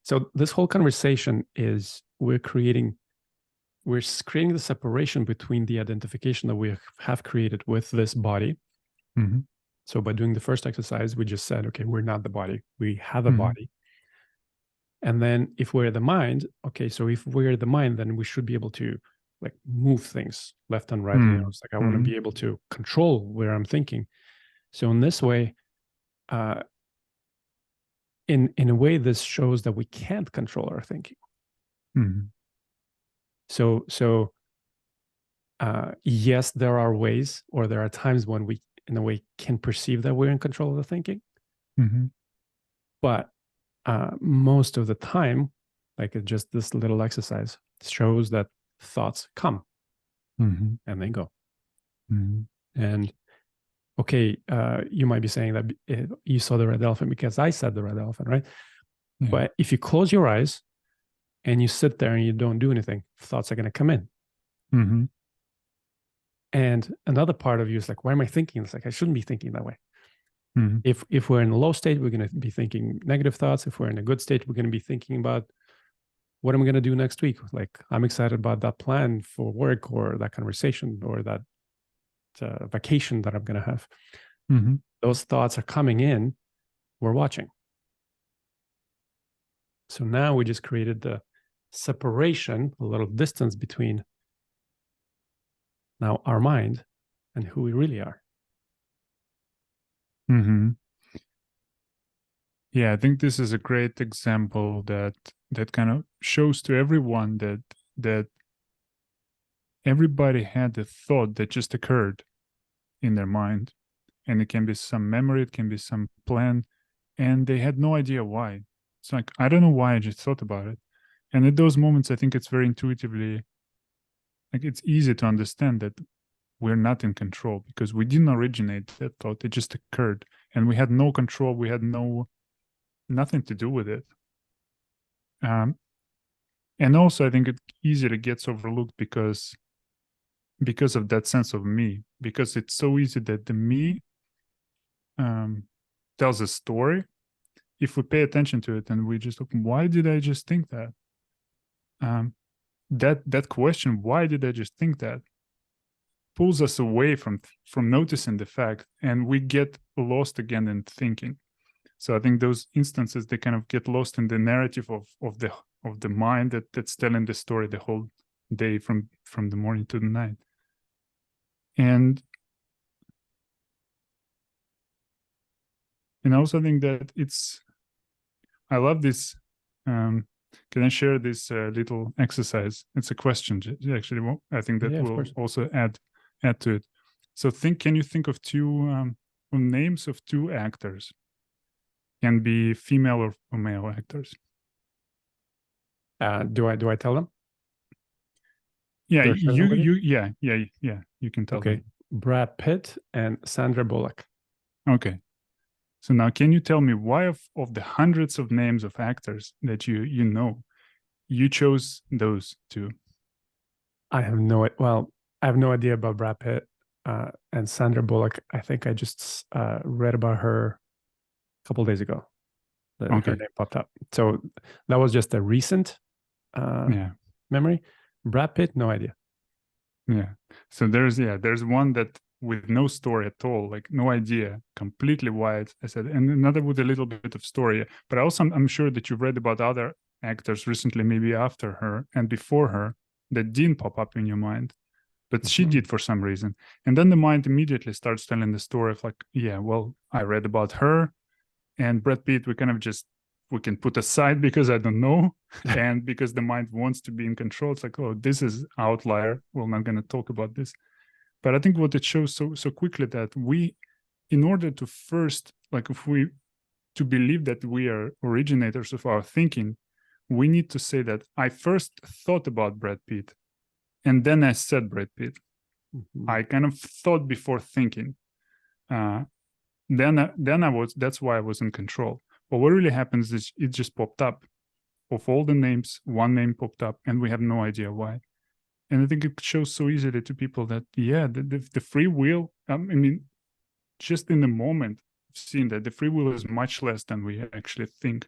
So this whole conversation is we're creating the separation between the identification that we have created with this body. So by doing the first exercise, we just said, okay, we're not the body, we have a body. And then if we're the mind, okay, so if we're the mind, then we should be able to like move things left and right. You know, it's like I want to be able to control where I'm thinking. So in this way, in a way, this shows that we can't control our thinking. So yes, there are ways, or there are times when we, in a way, can perceive that we're in control of the thinking. But most of the time, like just this little exercise shows that thoughts come and they go. And okay, you might be saying that you saw the red elephant because I said the red elephant, right? Yeah. But if you close your eyes and you sit there and you don't do anything, thoughts are going to come in. And another part of you is like, why am I thinking? It's like, I shouldn't be thinking that way. If we're in a low state, we're going to be thinking negative thoughts. If we're in a good state, we're going to be thinking about what am I going to do next week? Like, I'm excited about that plan for work or that conversation or that vacation that I'm going to have. Those thoughts are coming in. We're watching. So now we just created the separation, a little distance between now our mind and who we really are. Yeah, I think this is a great example that kind of shows to everyone that everybody had a thought that just occurred in their mind, and it can be some memory, it can be some plan, and they had no idea why. It's like, I don't know why, I just thought about it. And at those moments, I think it's very intuitively, like, it's easy to understand that we're not in control because we didn't originate that thought. It just occurred, and we had no control. We had nothing to do with it. And also, I think it easily gets overlooked because of that sense of me, because it's so easy that the me tells a story. If we pay attention to it and we just look, why did I just think that? That question, why did I just think that, pulls us away from noticing the fact, and we get lost again in thinking. So I think those instances, they kind of get lost in the narrative of the mind that's telling the story the whole day from the morning to the night. And I also think that I love this. Can I share this little exercise? It's a question, actually. I think that will also add to it. So can you think of two names of two actors? Can be female or male actors. Do I tell them? Yeah, They're already? you can tell Okay. them. Brad Pitt and Sandra Bullock. Okay. So now can you tell me why of the hundreds of names of actors that you know, you chose those two? I have no idea about Brad Pitt and Sandra Bullock. I think I just read about her a couple days ago. Her Okay. name popped up. So that was just a recent Yeah. memory. Brad Pitt, no idea. Yeah. So there's one that with no story at all, like no idea, completely wild. I said, and another with a little bit of story. But also, I'm sure that you've read about other actors recently, maybe after her and before her, that didn't pop up in your mind, but she did for some reason. And then the mind immediately starts telling the story of like, yeah, well, I read about her and Brad Pitt. We can put aside because I don't know, and because the mind wants to be in control. It's like, oh, this is outlier. We're not going to talk about this. But I think what it shows so quickly that we, in order to first, like, if we to believe that we are originators of our thinking, we need to say that I first thought about Brad Pitt, and then I said Brad Pitt. I kind of thought before thinking. Then I was. That's why I was in control. But what really happens is it just popped up. Of all the names, one name popped up, and we have no idea why. And I think it shows so easily to people that, yeah, the free will, I mean, just in the moment, seeing that the free will is much less than we actually think.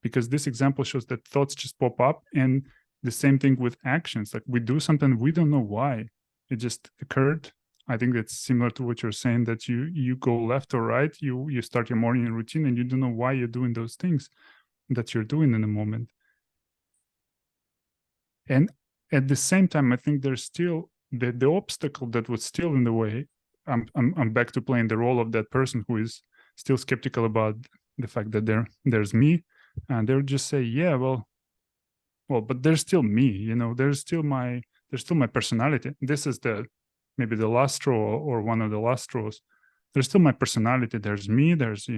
Because this example shows that thoughts just pop up, and the same thing with actions. Like we do something, we don't know why. It just occurred. I think that's similar to what you're saying, that you go left or right, you start your morning routine and you don't know why you're doing those things that you're doing in the moment. And at the same time, I think there's still the obstacle that was still in the way. I'm back to playing the role of that person who is still skeptical about the fact that there's me, and they'll just say, yeah, well, but there's still me, there's still my personality. This is maybe the last straw or one of the last straws. There's still my personality. There's me. There's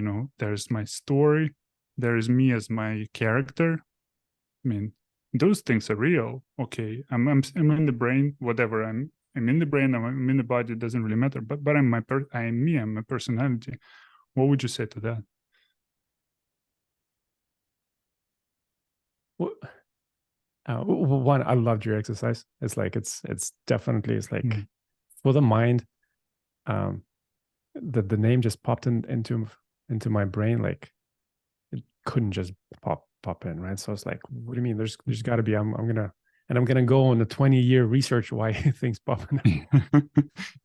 my story. There is me as my character. I mean, those things are real. Okay, I'm in the brain. Whatever. I'm in the brain. I'm in the body. It doesn't really matter. But I am me. I'm my personality. What would you say to that? Well, one, I loved your exercise. It's like it's definitely for the mind. The name just popped into my brain, like it couldn't just pop in, right? So it's like, what do you mean? There's got to be. I'm gonna go on a 20-year research why things pop in.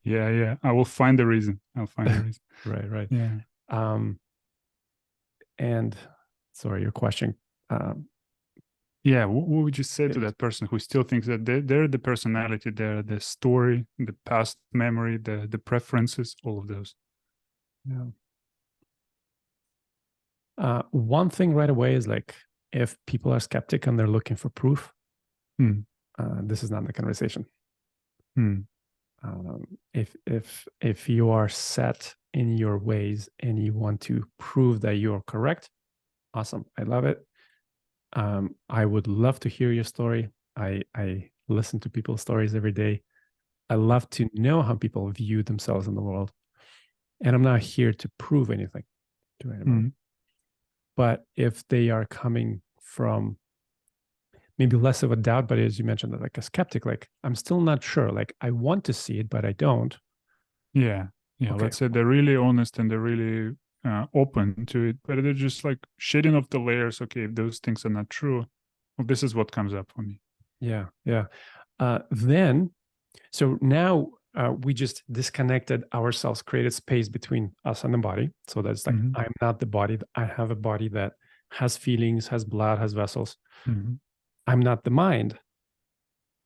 Yeah. I will find the reason. I'll find the reason. Right. Yeah. And sorry, your question. Yeah, what would you say to that person who still thinks that they're the personality, they're the story, the past memory, the preferences, all of those? Yeah. One thing right away is like, if people are skeptic and they're looking for proof, this is not the conversation. If you are set in your ways and you want to prove that you're correct, awesome. I love it. I would love to hear your story. I listen to people's stories every day. I love to know how people view themselves in the world. And I'm not here to prove anything to anybody. But if they are coming from maybe less of a doubt, but as you mentioned, like a skeptic, like I'm still not sure. Like I want to see it, but I don't. Yeah. Okay. Let's say they're really honest and they're really open to it, but they're just like shedding off the layers. Okay, if those things are not true, well, this is what comes up for me. Yeah. Then, so now we just disconnected ourselves, created space between us and the body. So that's like, I'm not the body. I have a body that has feelings, has blood, has vessels. I'm not the mind.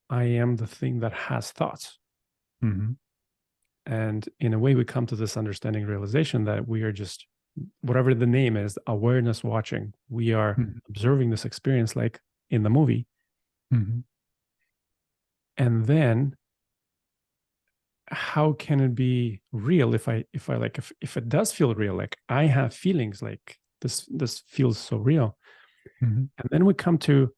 I am the thing that has thoughts. And in a way, we come to this understanding, realization that we are just, whatever the name is, awareness watching. We are observing this experience like in the movie. And then how can it be real if it does feel real? Like I have feelings, like this feels so real. And then we come to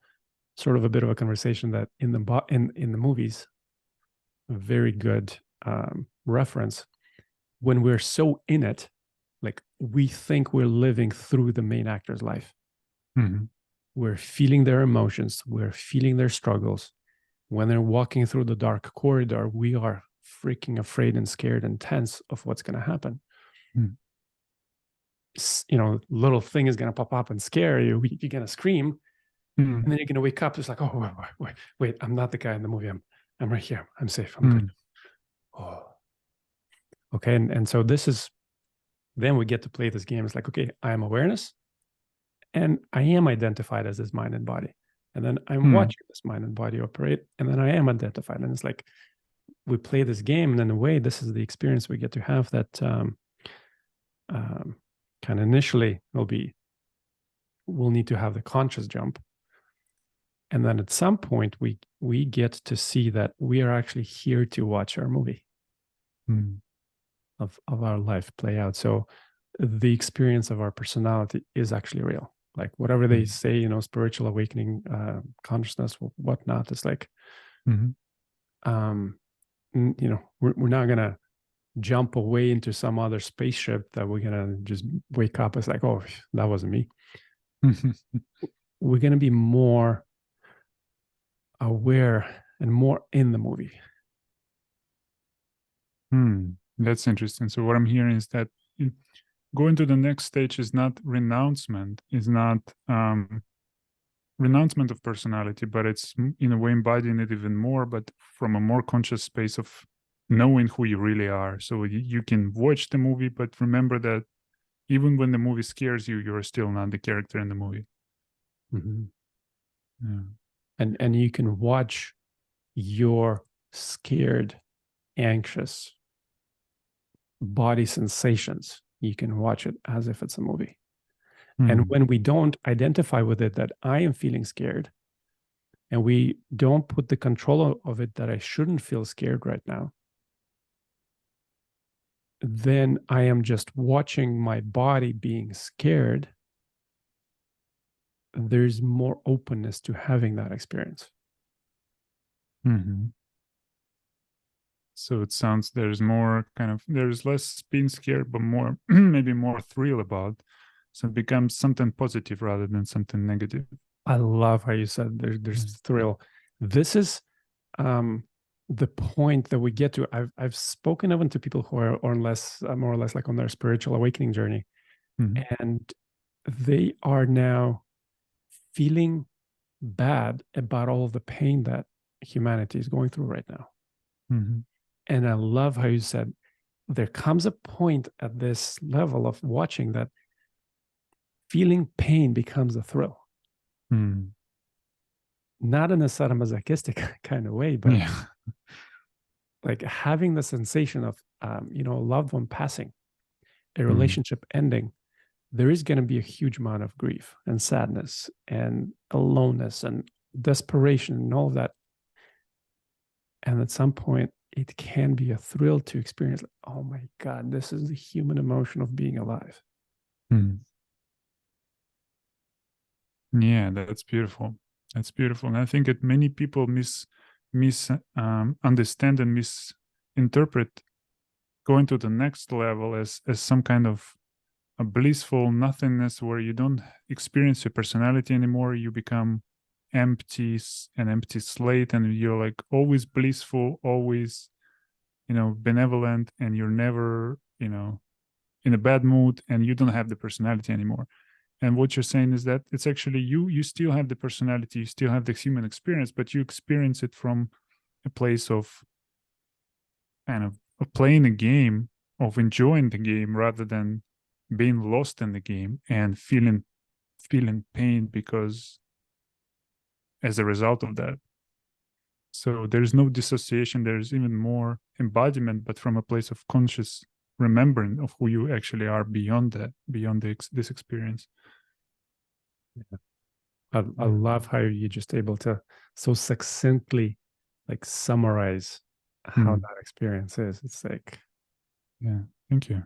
sort of a bit of a conversation that in the movies, a very good reference, when we're so in it, like we think we're living through the main actor's life. Mm-hmm. We're feeling their emotions, we're feeling their struggles. When they're walking through the dark corridor, we are freaking afraid and scared and tense of what's going to happen. Mm. You know, little thing is going to pop up and scare you. You're going to scream, and then you're going to wake up. It's like, oh, wait, I'm not the guy in the movie. I'm right here. I'm safe. I'm good. Oh, okay. And so then we get to play this game. It's like, okay, I am awareness, and I am identified as this mind and body. And then I'm watching this mind and body operate, and then I am identified. And it's like, we play this game, and in a way, this is the experience we get to have that kind of initially we'll need to have the conscious jump. And then at some point, we get to see that we are actually here to watch our movie of our life play out. So the experience of our personality is actually real. Like whatever they say, you know, spiritual awakening, consciousness, whatnot, it's like, you know, we're not going to jump away into some other spaceship that we're going to just wake up. It's like, oh, that wasn't me. We're going to be more aware and more in the movie. That's interesting. So what I'm hearing is that going to the next stage is not renouncement, is not renouncement of personality, but it's in a way embodying it even more, but from a more conscious space of knowing who you really are. So you can watch the movie, but remember that even when the movie scares you, you're still not the character in the movie. And you can watch your scared, anxious body sensations. You can watch it as if it's a movie. And when we don't identify with it, that I am feeling scared, and we don't put the control of it that I shouldn't feel scared right now, then I am just watching my body being scared. There's more openness to having that experience. So it sounds there's less being scared, but more maybe more thrill about. So it becomes something positive rather than something negative. I love how you said there's thrill. This is the point that we get to. I've spoken even to people who are more or less like on their spiritual awakening journey, and they are now feeling bad about all the pain that humanity is going through right now. And I love how you said there comes a point at this level of watching that feeling pain becomes a thrill. Not in a sadomasochistic kind of way, but like having the sensation of, you know, a loved one passing, a relationship ending. There is going to be a huge amount of grief and sadness and aloneness and desperation and all of that. And at some point, it can be a thrill to experience, like, oh my God, this is the human emotion of being alive. Yeah, that's beautiful. That's beautiful. And I think that many people understand and misinterpret going to the next level as some kind of a blissful nothingness where you don't experience your personality anymore. You become an empty slate, and you're like always blissful, always, you know, benevolent, and you're never, you know, in a bad mood, and you don't have the personality anymore. And what you're saying is that it's actually you still have the personality, you still have the human experience, but you experience it from a place of kind of playing a game, of enjoying the game, rather than being lost in the game and feeling pain because as a result of that. So there's no dissociation, there's even more embodiment, but from a place of conscious remembering of who you actually are beyond that, this experience. I love how you're just able to so succinctly like summarize how that experience is. It's like, thank you.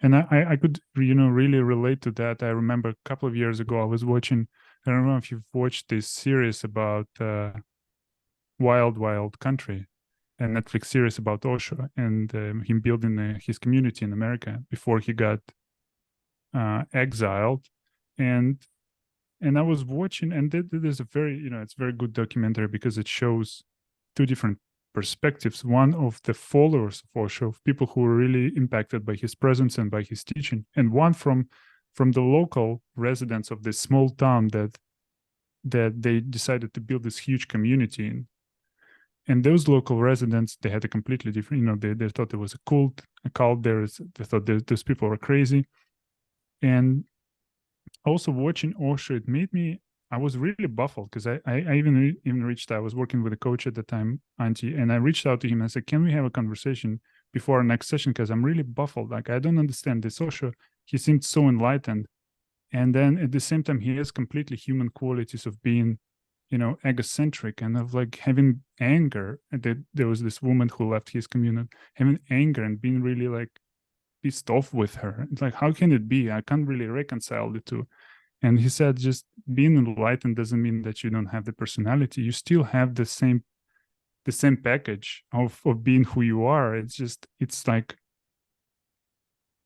And I could, you know, really relate to that. I remember a couple of years ago I was watching I don't know if you've watched this series about Wild Wild Country, a Netflix series about Osho and him building his community in America before he got exiled. And I was watching, and there's a very, it's a very good documentary because it shows two different perspectives. One of the followers of Osho, of people who were really impacted by his presence and by his teaching, and one from the local residents of this small town that they decided to build this huge community in. And those local residents, they had a completely different, they thought there was a cult there. They thought those people were crazy. And also watching Osho, it made me, I was really baffled because I even reached out. I was working with a coach at the time, Antti, and I reached out to him and I said, can we have a conversation before our next session? Because I'm really baffled. Like, I don't understand this Osho. He seemed so enlightened. And then at the same time, he has completely human qualities of being, egocentric and of like having anger. And there was this woman who left his community, having anger and being really like pissed off with her. It's like, how can it be? I can't really reconcile the two. And he said, just being enlightened doesn't mean that you don't have the personality. You still have the same package of being who you are. It's like,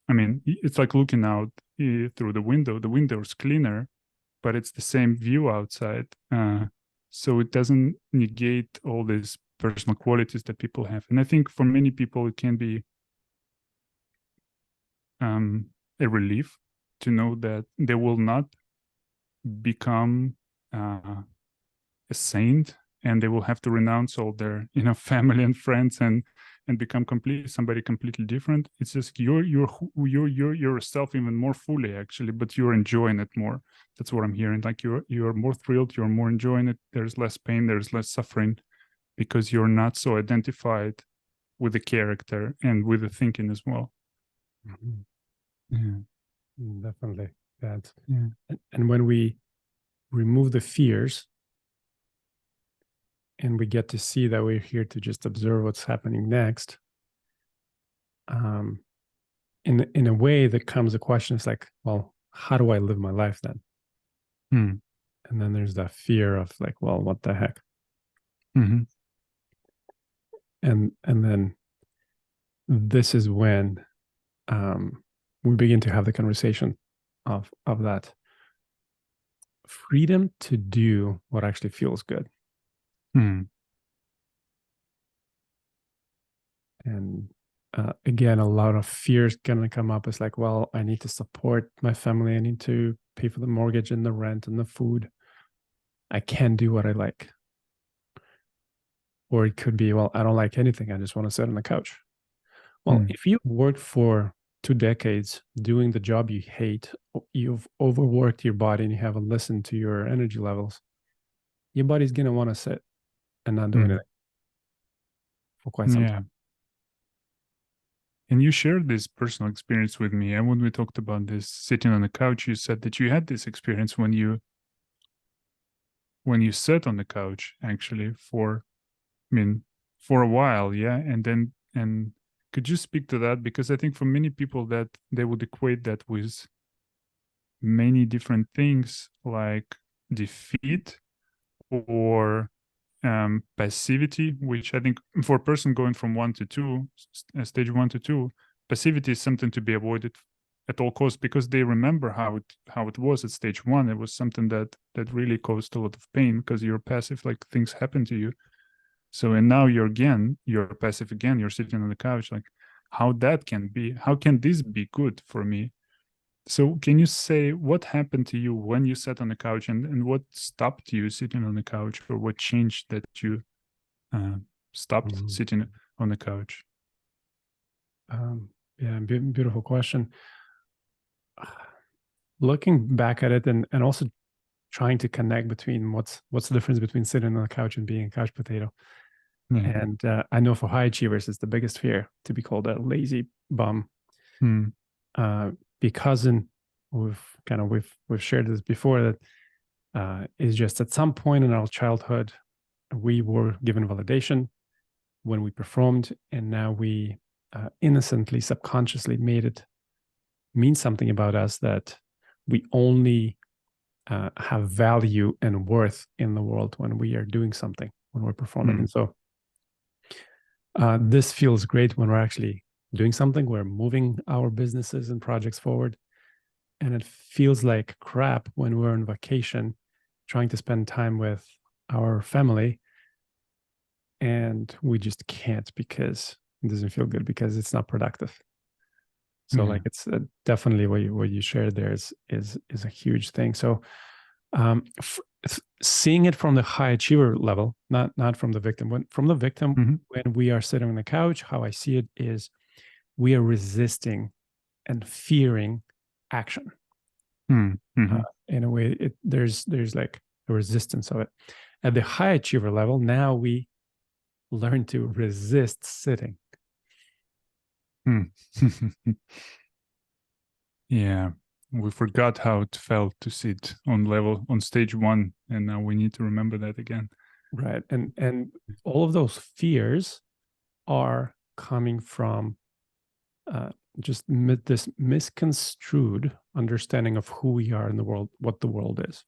I mean, it's like looking out through the window. The window is cleaner, but it's the same view outside. So it doesn't negate all these personal qualities that people have. And I think for many people, it can be a relief to know that they will not become a saint, and they will have to renounce all their family and friends and become somebody completely different. It's just you're yourself even more fully, actually, but you're enjoying it more. That's what I'm hearing. Like you're more thrilled, you're more enjoying it. There's less pain, there's less suffering, because you're not so identified with the character and with the thinking as well. Mm-hmm. Yeah, definitely. That. Yeah. And when we remove the fears and we get to see that we're here to just observe what's happening next, in a way that comes the question is like, well, how do I live my life then? And then there's that fear of like, well, what the heck? Mm-hmm. And then this is when we begin to have the conversation of that freedom to do what actually feels good. And again, a lot of fears gonna come up. It's like, well, I need to support my family. I need to pay for the mortgage and the rent and the food. I can't do what I like. Or it could be, well, I don't like anything. I just want to sit on the couch. Well, if you worked for 2 decades doing the job you hate, you've overworked your body and you haven't listened to your energy levels, your body's going to want to sit and not do anything for quite some time. And you shared this personal experience with me. And when we talked about this sitting on the couch, you said that you had this experience when you sat on the couch, actually, for a while. Yeah. And could you speak to that? Because I think for many people that they would equate that with many different things like defeat or passivity, which I think for a person going from 1 to 2, stage 1 to 2, passivity is something to be avoided at all costs, because they remember how it was at stage 1. It was something that really caused a lot of pain because you're passive, like things happen to you. So, and now you're passive again, you're sitting on the couch, like how can this be good for me? So can you say what happened to you when you sat on the couch, and what stopped you sitting on the couch, or what changed that you stopped sitting on the couch? Yeah, beautiful question. Looking back at it and also trying to connect between what's the difference between sitting on the couch and being a couch potato. And I know for high achievers, it's the biggest fear to be called a lazy bum. Because we've shared this before, that is just at some point in our childhood, we were given validation when we performed, and now we innocently, subconsciously made it mean something about us, that we only have value and worth in the world when we are doing something, when we're performing. And so this feels great when we're actually doing something, we're moving our businesses and projects forward. And it feels like crap when we're on vacation, trying to spend time with our family, and we just can't because it doesn't feel good, because it's not productive. So like it's definitely what you shared there is a huge thing. So seeing it from the high achiever level, not from the victim. From the victim, when we are sitting on the couch, how I see it is we are resisting and fearing action. In a way, there's like a resistance of it. At the high achiever level, now we learn to resist sitting. Yeah, we forgot how it felt to sit on stage 1, and now we need to remember that again. Right, and all of those fears are coming from just this misconstrued understanding of who we are in the world, what the world is.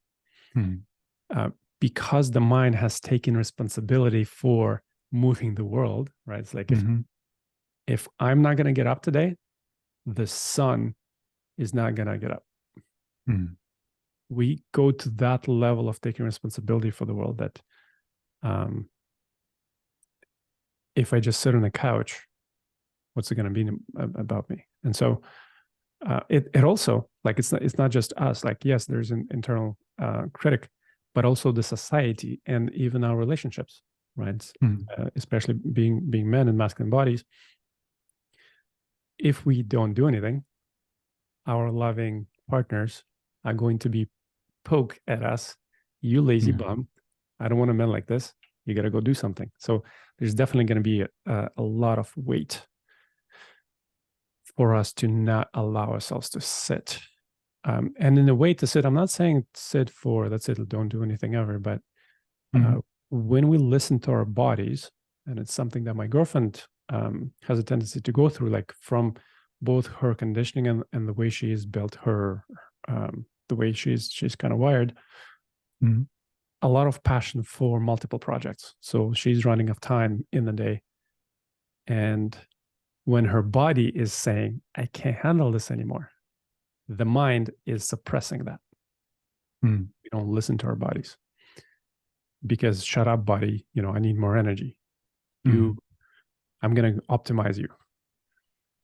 Because the mind has taken responsibility for moving the world, right? It's like if I'm not going to get up today, the sun is not going to get up. We go to that level of taking responsibility for the world that if I just sit on the couch, what's it going to be about me? And so it also, like, it's not just us. Like, yes, there's an internal critic, but also the society and even our relationships, right? Especially being men in masculine bodies. If we don't do anything, our loving partners are going to be poke at us. You lazy bum. I don't want a man like this. You got to go do something. So there's definitely going to be a lot of weight for us to not allow ourselves to sit. And in a way to sit, I'm not saying sit for, that's it, don't do anything ever. But when we listen to our bodies, and it's something that my girlfriend has a tendency to go through, like from both her conditioning and the way she is built, her the way she's kind of wired, a lot of passion for multiple projects. So she's running out of time in the day, and when her body is saying, I can't handle this anymore, the mind is suppressing that. We don't listen to our bodies because, shut up, body, I need more energy. I'm going to optimize you.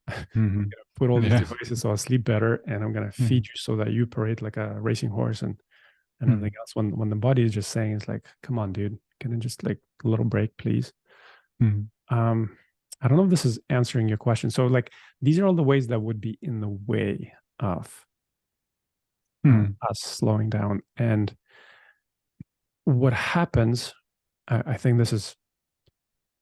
I'm going to put all these devices so I'll sleep better, and I'm going to feed you so that you parade like a racing horse and everything else. When the body is just saying, it's like, come on, dude, can I just like a little break, please? I don't know if this is answering your question. So like, these are all the ways that would be in the way of us slowing down. And what happens, I think this is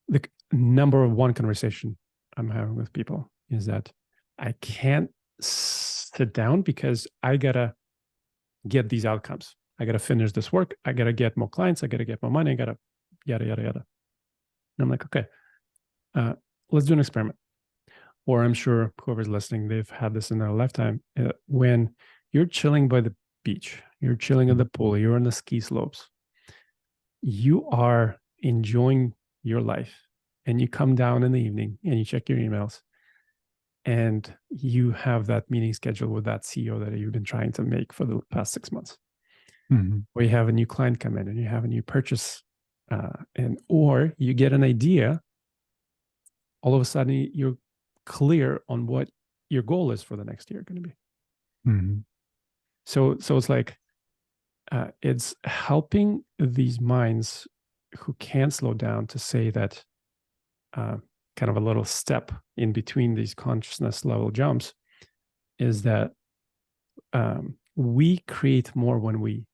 the number one conversation I'm having with people, is that I can't sit down because I gotta get these outcomes. I gotta finish this work. I gotta get more clients. I gotta get more money. I gotta yada, yada, yada. And I'm like, okay, let's do an experiment. Or I'm sure whoever's listening, they've had this in their lifetime. When you're chilling by the beach, you're chilling at the pool, you're on the ski slopes, you are enjoying your life, and you come down in the evening and you check your emails, and you have that meeting scheduled with that CEO that you've been trying to make for the past 6 months. Or you have a new client come in and you have a new purchase, or you get an idea. All of a sudden, you're clear on what your goal is for the next year going to be. So it's like, it's helping these minds who can't slow down to say that kind of a little step in between these consciousness level jumps is that we create more when we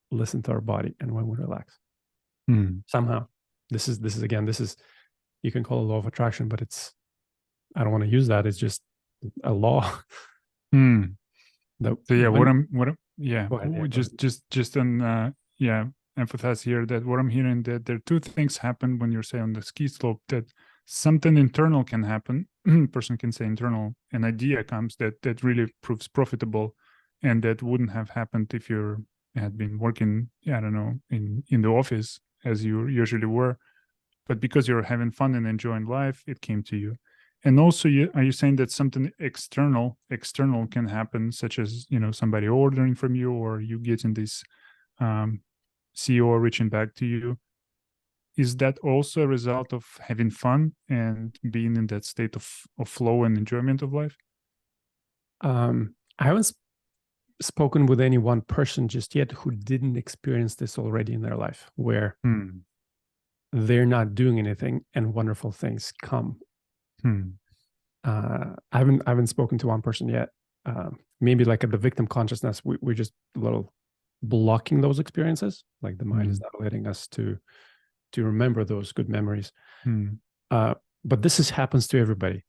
listen to our body and when we relax. Somehow, this is you can call it law of attraction, but I don't want to use that. It's just a law. So emphasize here that what I'm hearing, that there are two things happen when you're, say, on the ski slope, that something internal can happen. Person can say internal, an idea comes that really proves profitable, and that wouldn't have happened if you're had been working, I don't know, in the office as you usually were, but because you're having fun and enjoying life, it came to you. And also, are you saying that something external can happen, such as, you know, somebody ordering from you, or you getting this CEO reaching back to you? Is that also a result of having fun and being in that state of flow and enjoyment of life? I haven't spoken with any one person just yet who didn't experience this already in their life, where they're not doing anything and wonderful things come. I haven't spoken to one person yet. Maybe like at the victim consciousness, we're just a little blocking those experiences. Like the mind is not letting us to remember those good memories. But this happens to everybody.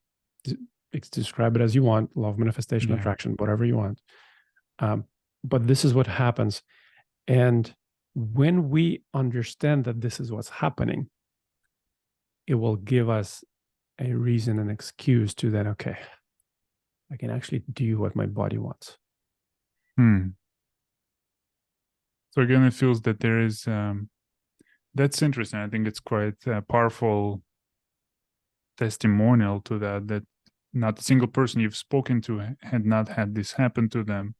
Describe it as you want: love, manifestation, attraction, whatever you want. But this is what happens. And when we understand that this is what's happening, it will give us a reason, an excuse to then, okay, I can actually do what my body wants. So again, it feels that there is, that's interesting. I think it's quite a powerful testimonial to that not a single person you've spoken to had not had this happen to them.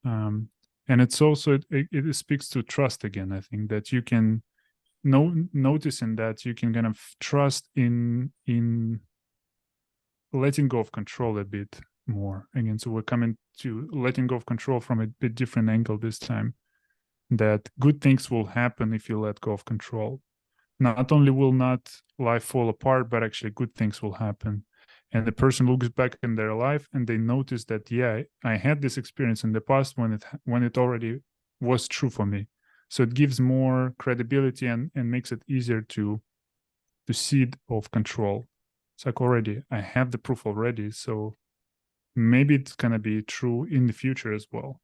And it's also, it speaks to trust again. I think that you can noticing that you can kind of trust in letting go of control a bit more again. So we're coming to letting go of control from a bit different angle this time, that good things will happen if you let go of control. Not only will not life fall apart, but actually good things will happen. And the person looks back in their life and they notice that, yeah, I had this experience in the past when it already was true for me. So it gives more credibility and makes it easier to cede of control. It's like, already, I have the proof already. So maybe it's going to be true in the future as well.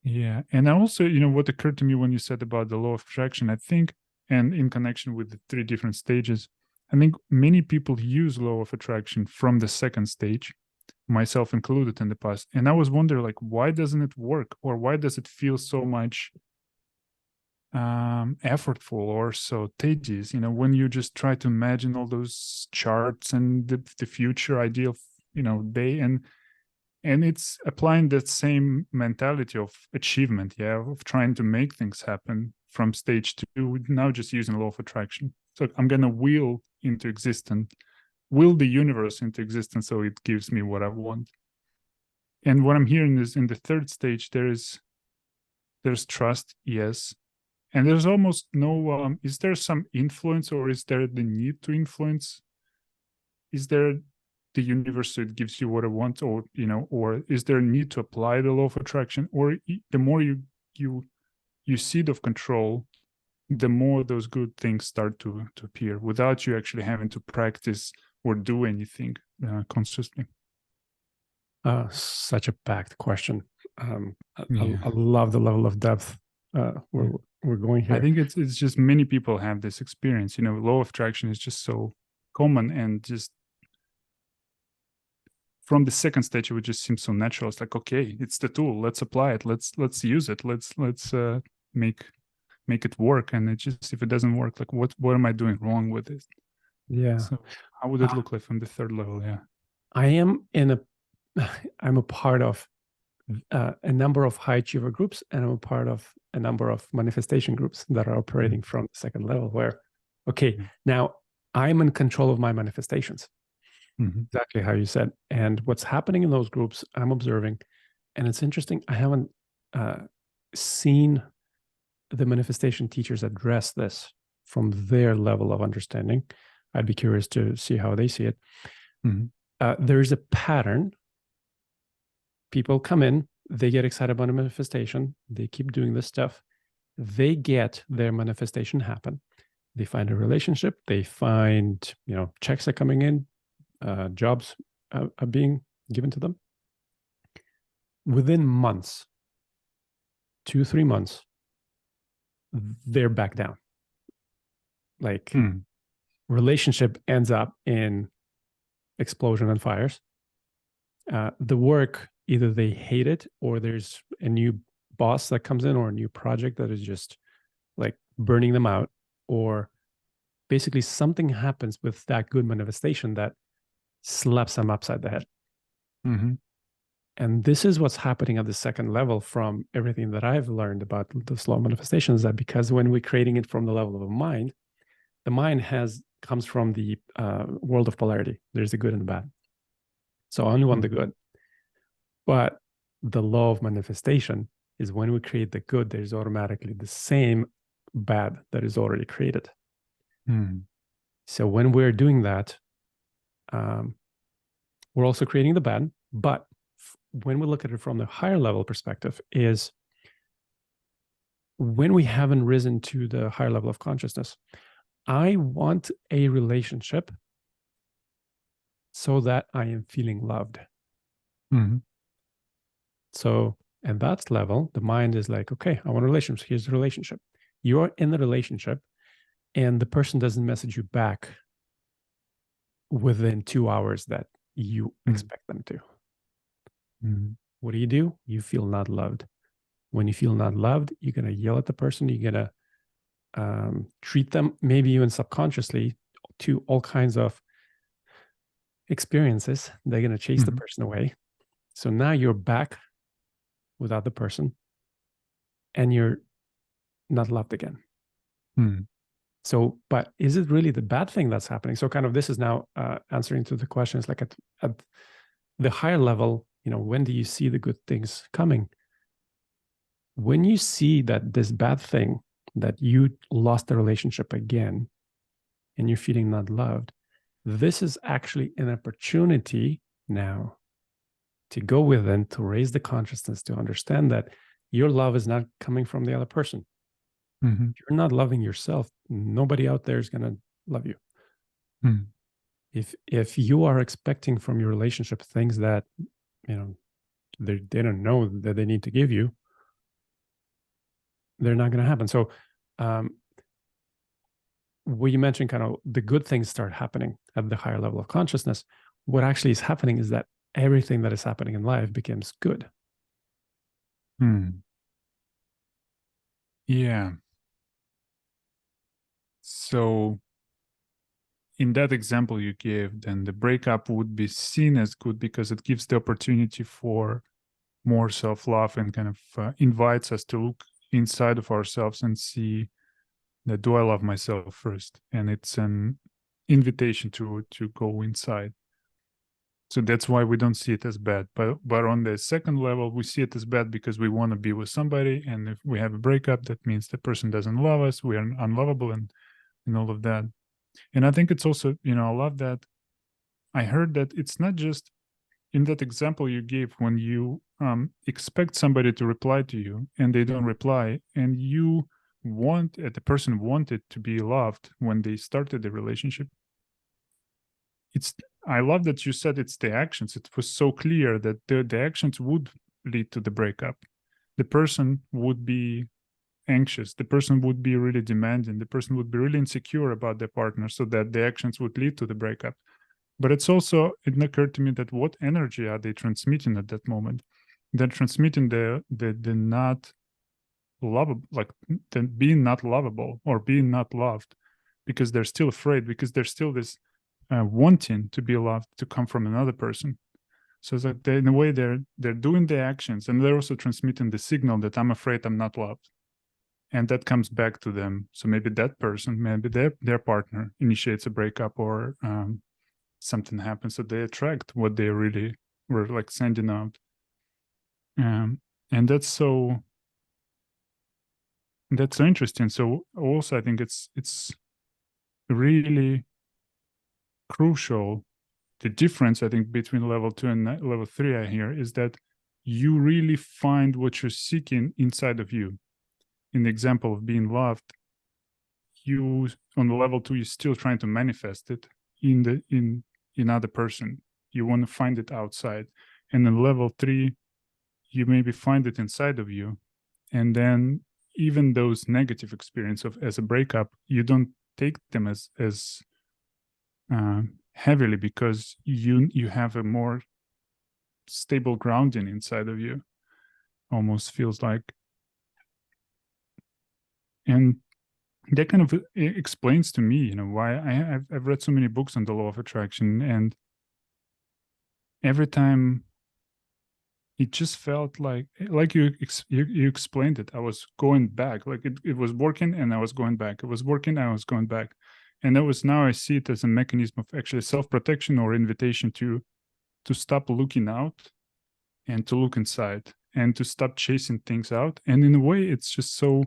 Yeah. And also, you know, what occurred to me when you said about the law of attraction, I think, and in connection with the 3 different stages, I think many people use law of attraction from the second stage, myself included in the past. And I was wondering, like, why doesn't it work? Or why does it feel so much effortful or so tedious, you know, when you just try to imagine all those charts and the future ideal, you know, day, and it's applying that same mentality of achievement, of trying to make things happen from stage 2, now just using law of attraction. So I'm going to will the universe into existence so it gives me what I want. And what I'm hearing is, in the 3rd stage, there's trust, yes. And there's almost no, is there some influence, or is there the need to influence? Is there the universe so it gives you what I want, or, you know, or is there a need to apply the law of attraction? Or the more you seed of control, the more those good things start to appear without you actually having to practice or do anything consciously? Such a packed question. I love the level of depth we're going here. I think it's just many people have this experience. You know, law of attraction is just so common, and just from the second stage, it would just seem so natural. It's like, okay, it's the tool. Let's apply it. Let's use it. Let's make it work. And it just, if it doesn't work, like, what am I doing wrong with it? Yeah. So how would it look like from the 3rd level? Yeah. I'm a part of a number of high achiever groups, and I'm a part of a number of manifestation groups that are operating from the 2nd level, where, okay, now I'm in control of my manifestations. Exactly how you said. And what's happening in those groups, I'm observing. And it's interesting, I haven't seen the manifestation teachers address this from their level of understanding. I'd be curious to see how they see it. There's a pattern. People come in, they get excited about a manifestation, they keep doing this stuff, they get their manifestation happen, they find a relationship, they find, you know, checks are coming in, jobs are being given to them. Within months, 2-3 months, they're back down. Like, relationship ends up in explosion and fires. The work, either they hate it, or there's a new boss that comes in, or a new project that is just like burning them out, or basically something happens with that good manifestation that slaps them upside the head. Mm-hmm. And this is what's happening at the second level from everything that I've learned about the slow manifestations, that because when we're creating it from the level of a mind, the mind comes from the world of polarity. There's the good and the bad. So I only want the good. But the law of manifestation is when we create the good, there's automatically the same bad that is already created. So when we're doing that, we're also creating the bad. But when we look at it from the higher level perspective, is when we haven't risen to the higher level of consciousness, I want a relationship so that I am feeling loved. So at that level, the mind is like, okay, I want a relationship. Here's the relationship. You are in the relationship, and the person doesn't message you back within 2 hours that you expect them to. What do? You feel not loved. When you feel not loved, you're going to yell at the person. You're going to treat them, maybe even subconsciously, to all kinds of experiences. They're going to chase the person away. So now you're back without the person, and you're not loved again. So, but is it really the bad thing that's happening? So kind of this is now answering to the questions, like at the higher level, when do you see the good things coming? When you see that this bad thing, that you lost the relationship again, and you're feeling not loved, this is actually an opportunity now to go within, to raise the consciousness, to understand that your love is not coming from the other person. You're not loving yourself. Nobody out there is going to love you. If you are expecting from your relationship things that, they don't know that they need to give you, they're not going to happen. So what you mentioned, kind of the good things start happening at the higher level of consciousness. What actually is happening is that everything that is happening in life becomes good. Yeah. So in that example you gave, then the breakup would be seen as good because it gives the opportunity for more self-love and kind of invites us to look inside of ourselves and see that, do I love myself first? And it's an invitation to go inside. So that's why we don't see it as bad. But on the second level, we see it as bad because we want to be with somebody, and if we have a breakup, that means the person doesn't love us, we are unlovable, and all of that. And I think it's also, I love that. I heard that it's not just in that example you gave, when you expect somebody to reply to you and they don't reply, and you the person wanted to be loved when they started the relationship. I love that you said it's the actions. It was so clear that the actions would lead to the breakup. The person would be anxious. The person would be really demanding. The person would be really insecure about their partner, so that the actions would lead to the breakup. But it occurred to me that what energy are they transmitting at that moment? They're transmitting the not lovable, like the being not lovable or being not loved, because they're still afraid, because there's still this wanting to be loved to come from another person. So it's like in a way they're doing the actions, and they're also transmitting the signal that I'm afraid I'm not loved, and that comes back to them. So maybe that person, maybe their partner initiates a breakup, or something happens, so they attract what they really were like sending out. And that's so interesting. So also I think it's really crucial. The difference, I think, between level 2 and level 3 I hear is that you really find what you're seeking inside of you. In the example of being loved, you on the level 2, you're still trying to manifest it in another person. You want to find it outside. And in level 3, you maybe find it inside of you. And then even those negative experiences as a breakup, you don't take them as heavily, because you have a more stable grounding inside of you. almost feels like. And that kind of explains to me, why I've read so many books on the law of attraction, and every time it just felt like you explained it. I was going back, like it was working, and I was going back. It was working, I was going back, and that was, now I see it as a mechanism of actually self-protection or invitation to stop looking out and to look inside and to stop chasing things out. And in a way, it's just so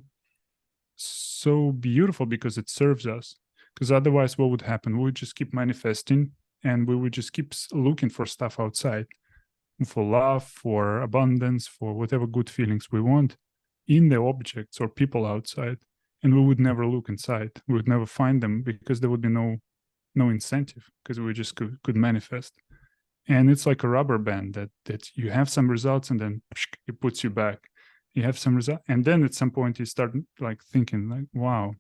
beautiful because it serves us. Because otherwise, what would happen? We would just keep manifesting, and we would just keep looking for stuff outside, for love, for abundance, for whatever good feelings we want in the objects or people outside. And we would never look inside. We would never find them because there would be no incentive, because we just could manifest. And it's like a rubber band that you have some results, and then it puts you back. You have some result, and then at some point you start like thinking like, wow,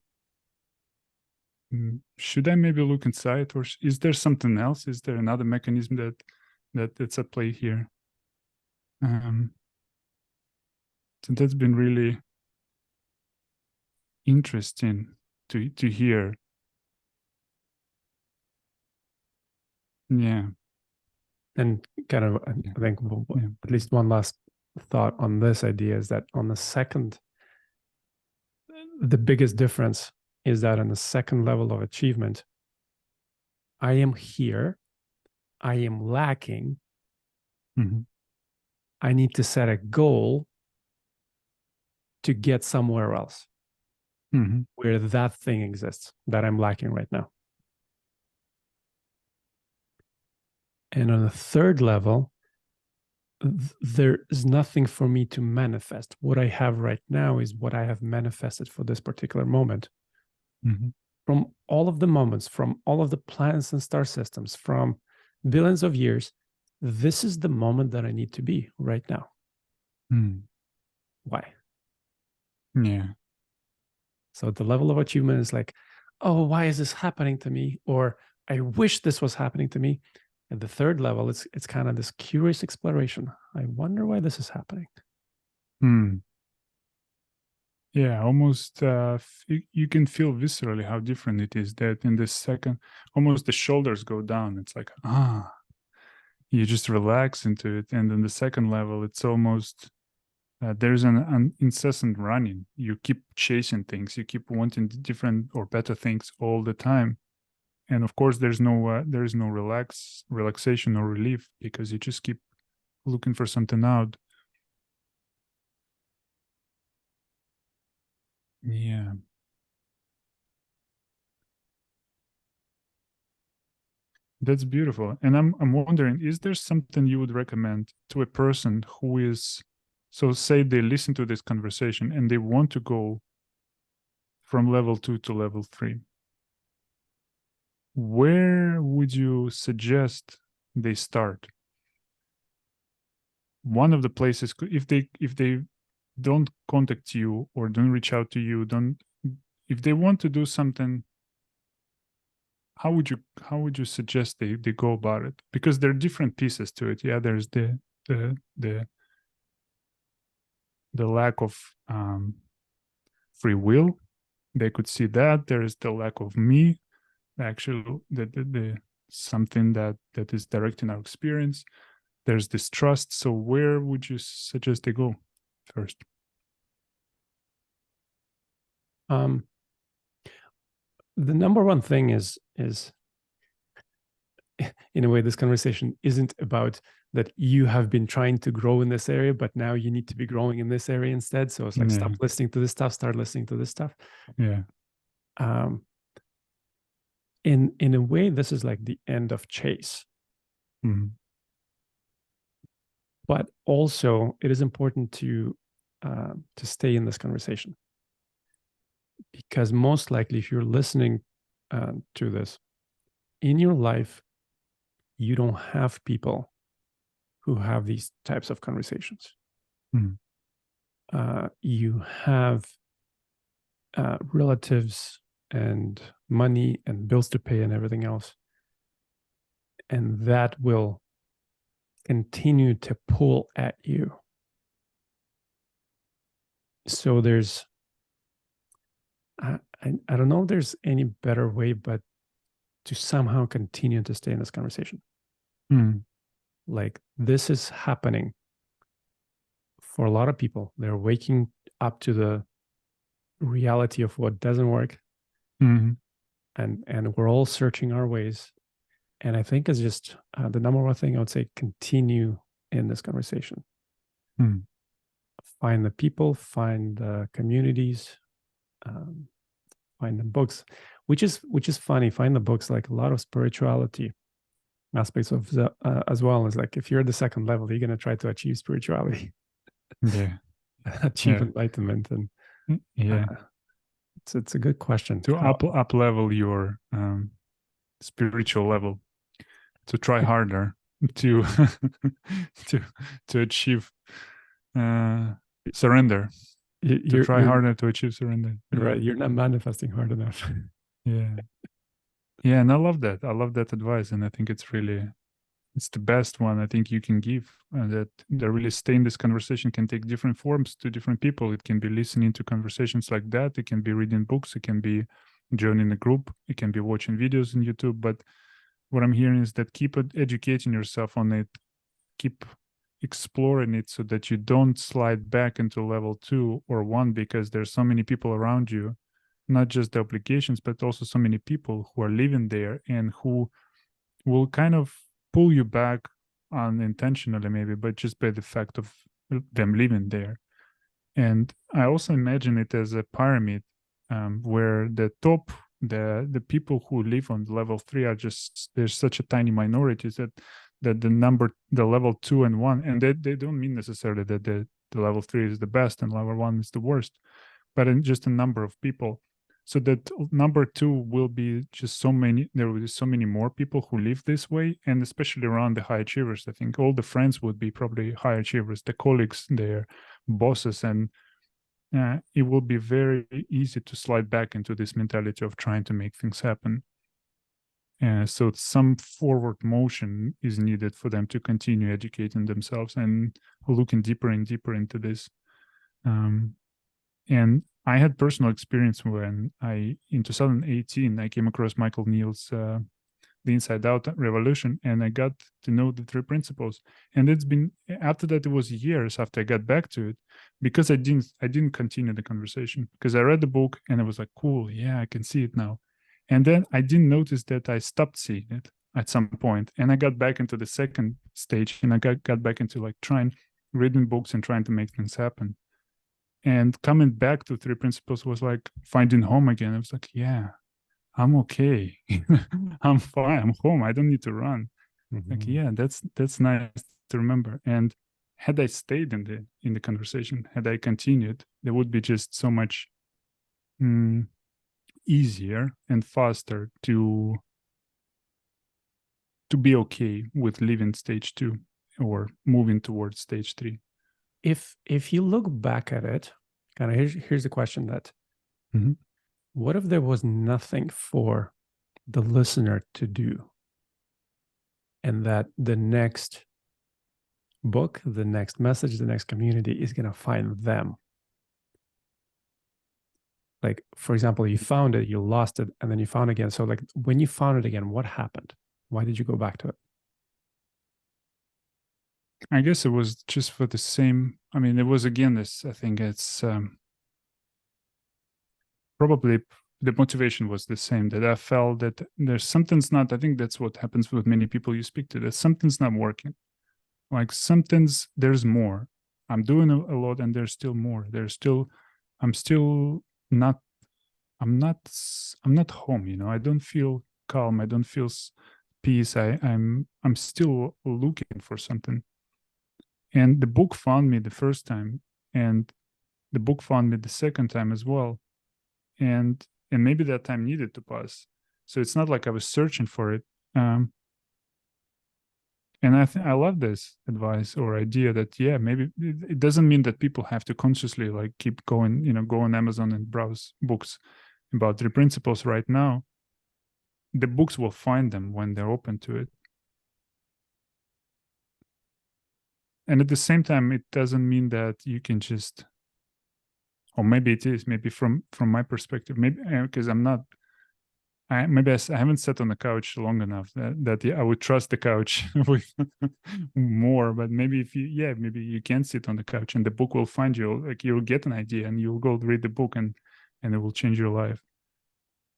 should I maybe look inside, or is there something else? Is there another mechanism that's at play here? So that's been really interesting to hear. Yeah. And kind of, I think at least one last thought on this idea is that on the second, the biggest difference is that on the second level of achievement, I am here, I am lacking, I need to set a goal to get somewhere else where that thing exists that I'm lacking right now. And on the third level, there is nothing for me to manifest. What I have right now is what I have manifested for this particular moment. From all of the moments, from all of the planets and star systems, from billions of years, this is the moment that I need to be right now. Why? Yeah. So the level of achievement is like, oh, why is this happening to me? Or I wish this was happening to me. At the third level, it's kind of this curious exploration. I wonder why this is happening. Yeah, almost you can feel viscerally how different it is. That in the second, almost the shoulders go down. It's like, you just relax into it. And then the second level, it's almost there's an incessant running. You keep chasing things. You keep wanting different or better things all the time. And of course, there's no relaxation or relief, because you just keep looking for something out. Yeah. That's beautiful. And I'm wondering, is there something you would recommend to a person who is, so say they listen to this conversation and they want to go from level 2 to level 3. Where would you suggest they start? One of the places, if they don't contact you or don't reach out to you, if they want to do something, how would you suggest they go about it? Because there are different pieces to it. Yeah, there's the lack of free will. They could see that. There is the lack of me, actually, the something that is directing our experience. There's this trust. So where would you suggest they go first? The number one thing is in a way, this conversation isn't about that you have been trying to grow in this area, but now you need to be growing in this area instead. So it's like, stop listening to this stuff, start listening to this stuff. Yeah. In a way, this is like the end of chase. But also, it is important to stay in this conversation, because most likely, if you're listening to this in your life, you don't have people who have these types of conversations. You have relatives and money and bills to pay and everything else. And that will continue to pull at you So there's, I don't know if there's any better way, but to somehow continue to stay in this conversation. Mm. Like this is happening for a lot of people. They're waking up to the reality of what doesn't work, Mm. and we're all searching our ways. And I think it's just the number one thing I would say: continue in this conversation. Mm. Find the people, find the communities, um, find the books, which is funny. Find the books, like a lot of spirituality aspects of the as well. As like if you're at the second level, you're gonna try to achieve spirituality, Yeah. achieve Yeah. enlightenment, and Yeah. it's a good question. To How up level your spiritual level, to try harder, to to to achieve surrender, to you're try you're harder to achieve surrender. Yeah. right. You're not manifesting hard enough. Yeah. Yeah, and I love that. I love that advice, and I think it's the best one I think you can give. That really stay in this conversation can take different forms to different people. It can be listening to conversations like that. It can be reading books. It can be joining a group. It can be watching videos on YouTube. But what I'm hearing is that keep educating yourself on it. Keep exploring it so that you don't slide back into level 2 or 1, because there's so many people around you, not just the applications, but also so many people who are living there and who will kind of pull you back unintentionally, maybe, but just by the fact of them living there. And I also imagine it as a pyramid, where the top, the people who live on level 3 are just, there's such a tiny minority that the level 2 and 1, and they don't mean necessarily that the level 3 is the best and level 1 is the worst, but in just a number of people. So that number 2 will be just so many, there will be so many more people who live this way, and especially around the high achievers. I think all the friends would be probably high achievers, the colleagues, their bosses, and it will be very easy to slide back into this mentality of trying to make things happen. So some forward motion is needed for them to continue educating themselves and looking deeper and deeper into this. And I had personal experience when in 2018, I came across Michael Neal's The Inside Out Revolution, and I got to know the 3 principles. And it's been, after that, it was years after I got back to it, because I didn't continue the conversation, because I read the book and I was like, cool, yeah, I can see it now. And then I didn't notice that I stopped seeing it at some point, and I got back into the second stage, and I got back into like reading books and trying to make things happen. And coming back to 3 principles was like finding home again. I was like, yeah, I'm okay. I'm fine. I'm home. I don't need to run. Like, yeah, that's nice to remember. And had I stayed in the conversation, had I continued, there would be just so much easier and faster to be okay with leaving stage 2 or moving towards stage 3. If you look back at it, kind of here's the question: that Mhm. what if there was nothing for the listener to do, and that the next book, the next message, the next community is going to find them? Like, for example, you found it, you lost it, and then you found it again. So like when you found it again, what happened? Why did you go back to it? I guess it was just for the same. I mean, it was again this. I think it's probably the motivation was the same, that I felt that there's something's not. I think that's what happens with many people you speak to. That something's not working. Like there's more. I'm doing a lot, and there's still more. I'm still not. I'm not home. I don't feel calm. I don't feel peace. I'm still looking for something. And the book found me the first time, and the book found me the second time as well. And maybe that time needed to pass. So it's not like I was searching for it. And I love this advice or idea that, yeah, maybe it doesn't mean that people have to consciously like keep going, go on Amazon and browse books about 3 principles right now. The books will find them when they're open to it. And at the same time, it doesn't mean that you can just or maybe it is, maybe from my perspective, maybe because I'm not, I haven't sat on the couch long enough that I would trust the couch with more. But maybe if you, yeah, maybe you can sit on the couch and the book will find you. Like you'll get an idea and you'll go read the book and it will change your life.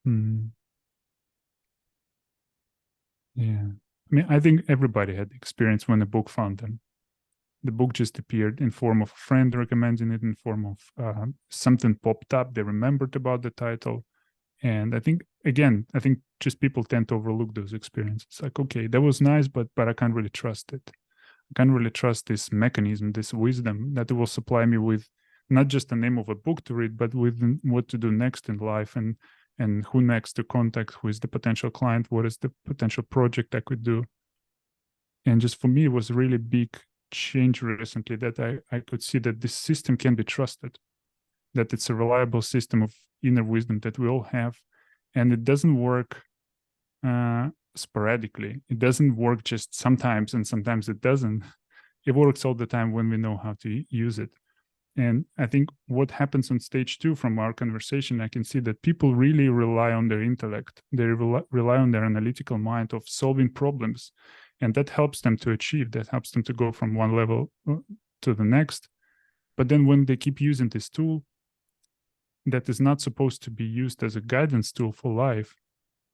Mm. Yeah, I mean, I think everybody had experience when a book found them. The book just appeared in form of a friend recommending it, in form of something popped up. They remembered about the title. And I think, again, I think just people tend to overlook those experiences. Like, okay, that was nice, but I can't really trust it. I can't really trust this mechanism, this wisdom that it will supply me with not just the name of a book to read, but with what to do next in life, and who next to contact, who is the potential client, what is the potential project I could do. And just for me, it was a really big change recently that I could see that this system can be trusted, that it's a reliable system of inner wisdom that we all have, and it doesn't work sporadically. It doesn't work just sometimes, and sometimes it doesn't. It works all the time when we know how to use it. And I think what happens on stage 2 from our conversation, I can see that people really rely on their intellect. They rely on their analytical mind of solving problems. And that helps them to achieve, that helps them to go from one level to the next. But then when they keep using this tool that is not supposed to be used as a guidance tool for life,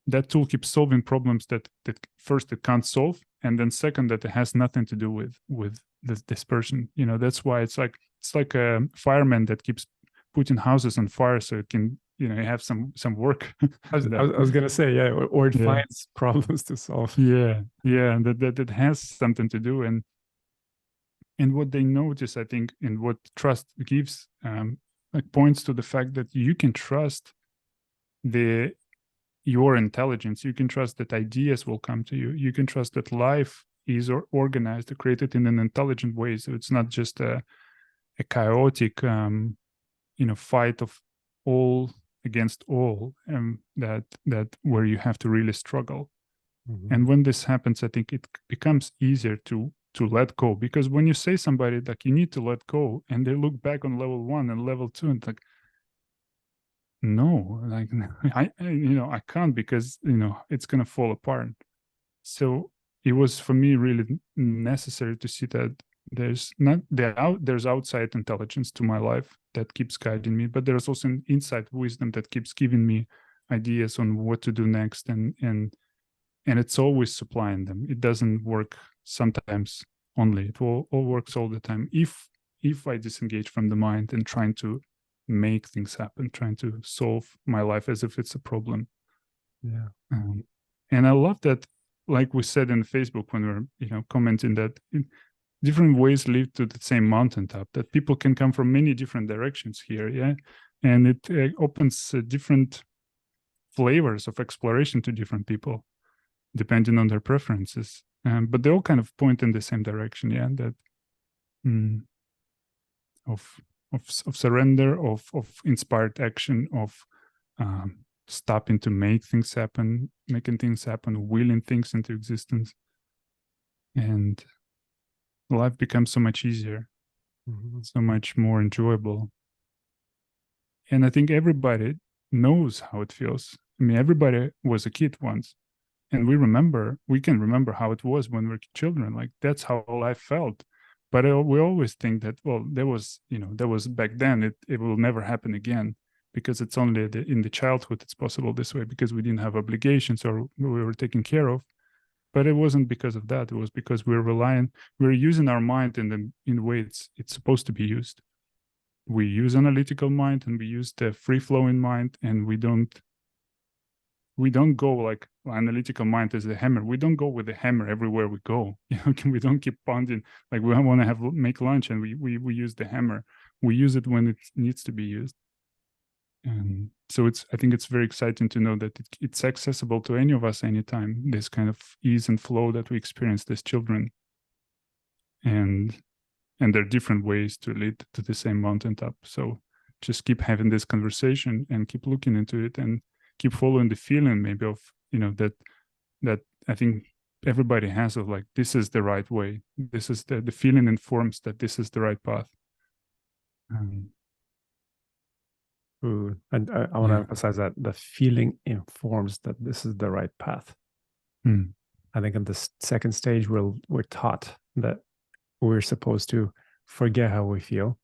that tool keeps solving problems that first it can't solve, and then second that it has nothing to do with this person. You know, that's why it's like a fireman that keeps putting houses on fire so it can, you know, have some work. I was gonna say, yeah, or it Yeah. finds problems to solve. Yeah, and that has something to do. And what they notice, I think, and what trust gives, like points to the fact that you can trust your intelligence. You can trust that ideas will come to you. You can trust that life is organized, created in an intelligent way. So it's not just a chaotic, fight of all against all, that where you have to really struggle. Mm-hmm. And when this happens, I think it becomes easier to let go, because when you say somebody like you need to let go, and they look back on level 1 and level 2 and like, no, like I can't, because it's gonna fall apart. So it was for me really necessary to see that there's outside intelligence to my life that keeps guiding me, but there's also an inside wisdom that keeps giving me ideas on what to do next, and it's always supplying them. It doesn't work sometimes only. It all works all the time if I disengage from the mind and trying to make things happen, trying to solve my life as if it's a problem. Yeah. And I love that, like we said in Facebook when we we're commenting, that different ways lead to the same mountaintop, that people can come from many different directions here. Yeah. And it opens different flavors of exploration to different people depending on their preferences. But they all kind of point in the same direction. Yeah. That of surrender, of inspired action, of stopping to make things happen, making things happen, willing things into existence. And life becomes so much easier, so much more enjoyable. And I think everybody knows how it feels. I mean, everybody was a kid once, and we can remember how it was when we were children. Like that's how life felt. But we always think that, well, that was back then. It will never happen again, because it's only in the childhood it's possible this way, because we didn't have obligations or we were taken care of. But it wasn't because of that. It was because we're using our mind in the way it's supposed to be used. We use analytical mind and we use the free flowing mind, and we don't go like analytical mind is the hammer. We don't go with the hammer everywhere we go. We don't keep pounding like we want to make lunch and we use the hammer. We use it when it needs to be used. And so I think it's very exciting to know that it's accessible to any of us anytime, this kind of ease and flow that we experienced as children. And there are different ways to lead to the same mountaintop. So just keep having this conversation and keep looking into it and keep following the feeling maybe of, that I think everybody has of like, this is the right way. This is the feeling informs that this is the right path. Ooh, and I want to Yeah. emphasize that the feeling informs that this is the right path. Mm. I think in the second stage, we're taught that we're supposed to forget how we feel.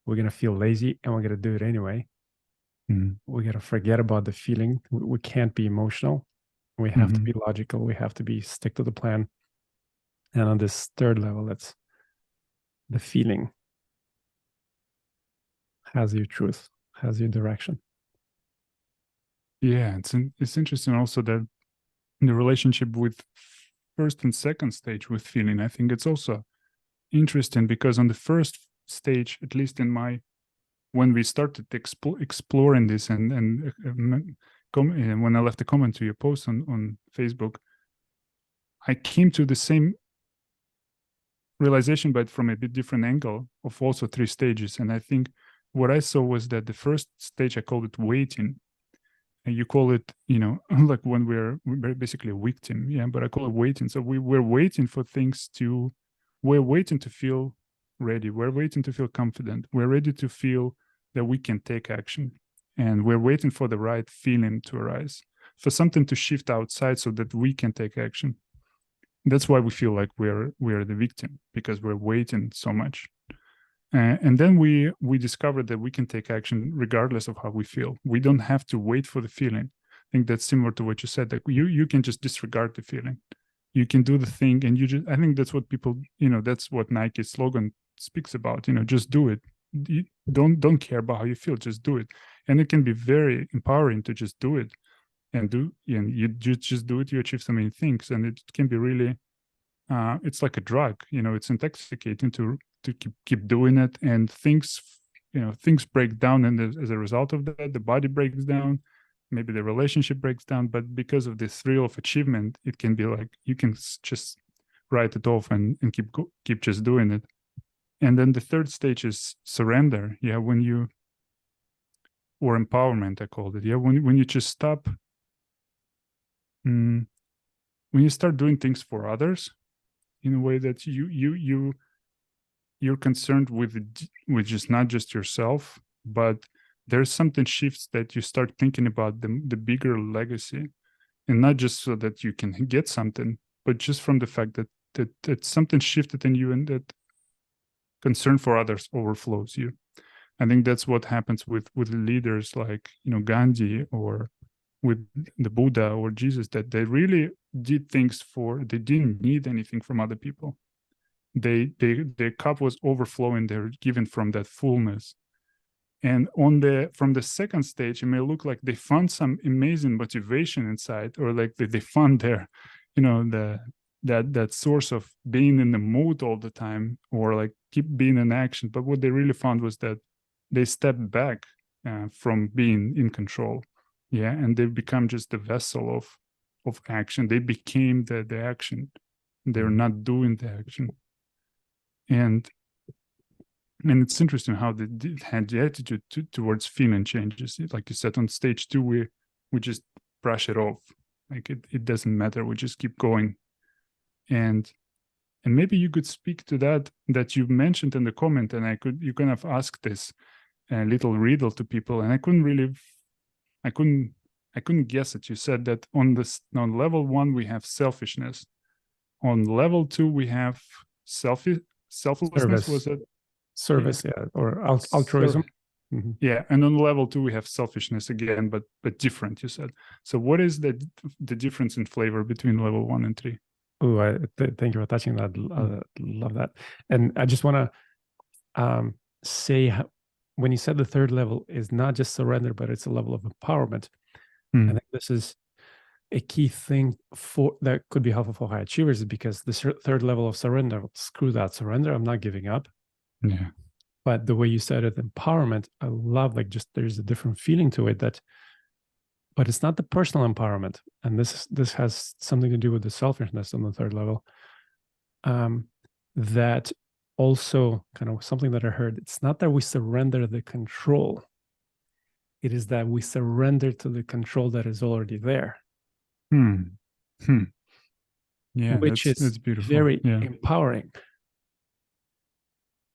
We're gonna feel lazy, and we're gonna do it anyway. Mm. We gotta forget about the feeling. We can't be emotional. We have to Mm-hmm. be logical. We have to be stick to the plan. And on this third level, it's the feeling has your truth, has your direction. Yeah, it's interesting also that the relationship with first and second stage with feeling. I think it's also interesting because on the first stage, at least in my when we started exploring this and when I left a comment to your post on Facebook, I came to the same realization, but from a bit different angle of also three stages. And I think what I saw was that the first stage I called it waiting, and you call it, like when we're basically a victim, yeah. But I call it waiting. So we're waiting for things to, we're waiting to feel ready. We're waiting to feel confident. We're ready to feel that we can take action, and we're waiting for the right feeling to arise, for something to shift outside so that we can take action. That's why we feel like we're the victim, because we're waiting so much. And then we discovered that we can take action regardless of how we feel. We don't have to wait for the feeling. I think that's similar to what you said, that you can just disregard the feeling. You can do the thing, and you just, I think that's what people, that's what Nike's slogan speaks about. Just do it. You don't care about how you feel, just do it. And it can be very empowering to just do it, and you just do it, you achieve so many things. And it can be really, it's like a drug. It's intoxicating to keep doing it, and things break down, and as a result of that, the body breaks down, maybe the relationship breaks down. But because of the thrill of achievement, it can be like you can just write it off and keep just doing it. And then the third stage is surrender, yeah, or empowerment, I called it, yeah, when you just stop, mm, when you start doing things for others in a way that you're concerned with just not just yourself, but there's something shifts, that you start thinking about the bigger legacy, and not just so that you can get something, but just from the fact that something shifted in you, and that concern for others overflows you. I think that's what happens with leaders like Gandhi, or with the Buddha or Jesus, that they really did things they didn't need anything from other people. Their cup was overflowing, they're given from that fullness. And from the second stage, it may look like they found some amazing motivation inside, or like they found their that source of being in the mood all the time, or like keep being in action. But what they really found was that they stepped back from being in control, yeah, and they become just the vessel of action. They became the action. They're not doing the action. And it's interesting how the attitude towards feeling changes. Like you said, on stage 2, we just brush it off, like it doesn't matter, we just keep going. And maybe you could speak to that you mentioned in the comment, and you kind of ask this little riddle to people, and I couldn't guess it. You said that on level 1 we have selfishness, on level 2 we have selflessness, was Service, it? Yeah. service, yeah, or altruism. Mhm. Yeah, and on level 2 we have selfishness again, but different, you said. So what is the difference in flavor between level 1 and 3? Oh, thank you for touching that. Love that. And I just want to say when you said the third level is not just surrender, but it's a level of empowerment. I think this is a key thing that could be helpful for high achievers, because the third level of surrender, screw that surrender, I'm not giving up. Yeah. But the way you said it, empowerment, I love, like, just there's a different feeling to it, but it's not the personal empowerment. And this has something to do with the selfishness on the third level. That also kind of something that I heard, it's not that we surrender the control. It is that we surrender to the control that is already there. Hmm. Yeah, Which is that's beautiful. very Yeah. empowering.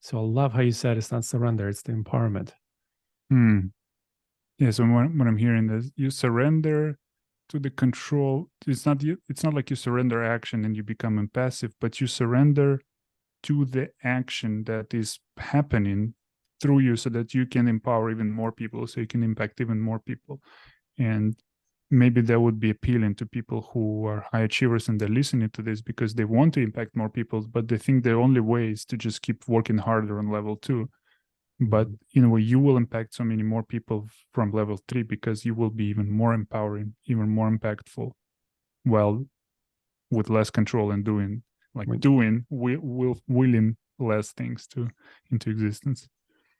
So I love how you said it's not surrender, it's the empowerment. Hmm. Yeah, so what I'm hearing is you surrender to the control. It's not like you surrender action and you become impassive, but you surrender to the action that is happening through you so that you can empower even more people, so you can impact even more people. And maybe that would be appealing to people who are high achievers and they're listening to this because they want to impact more people, but they think the only way is to just keep working harder on level 2. But in a way, you will impact so many more people from level 3 because you will be even more empowering, even more impactful, while with less control and willing less things to into existence.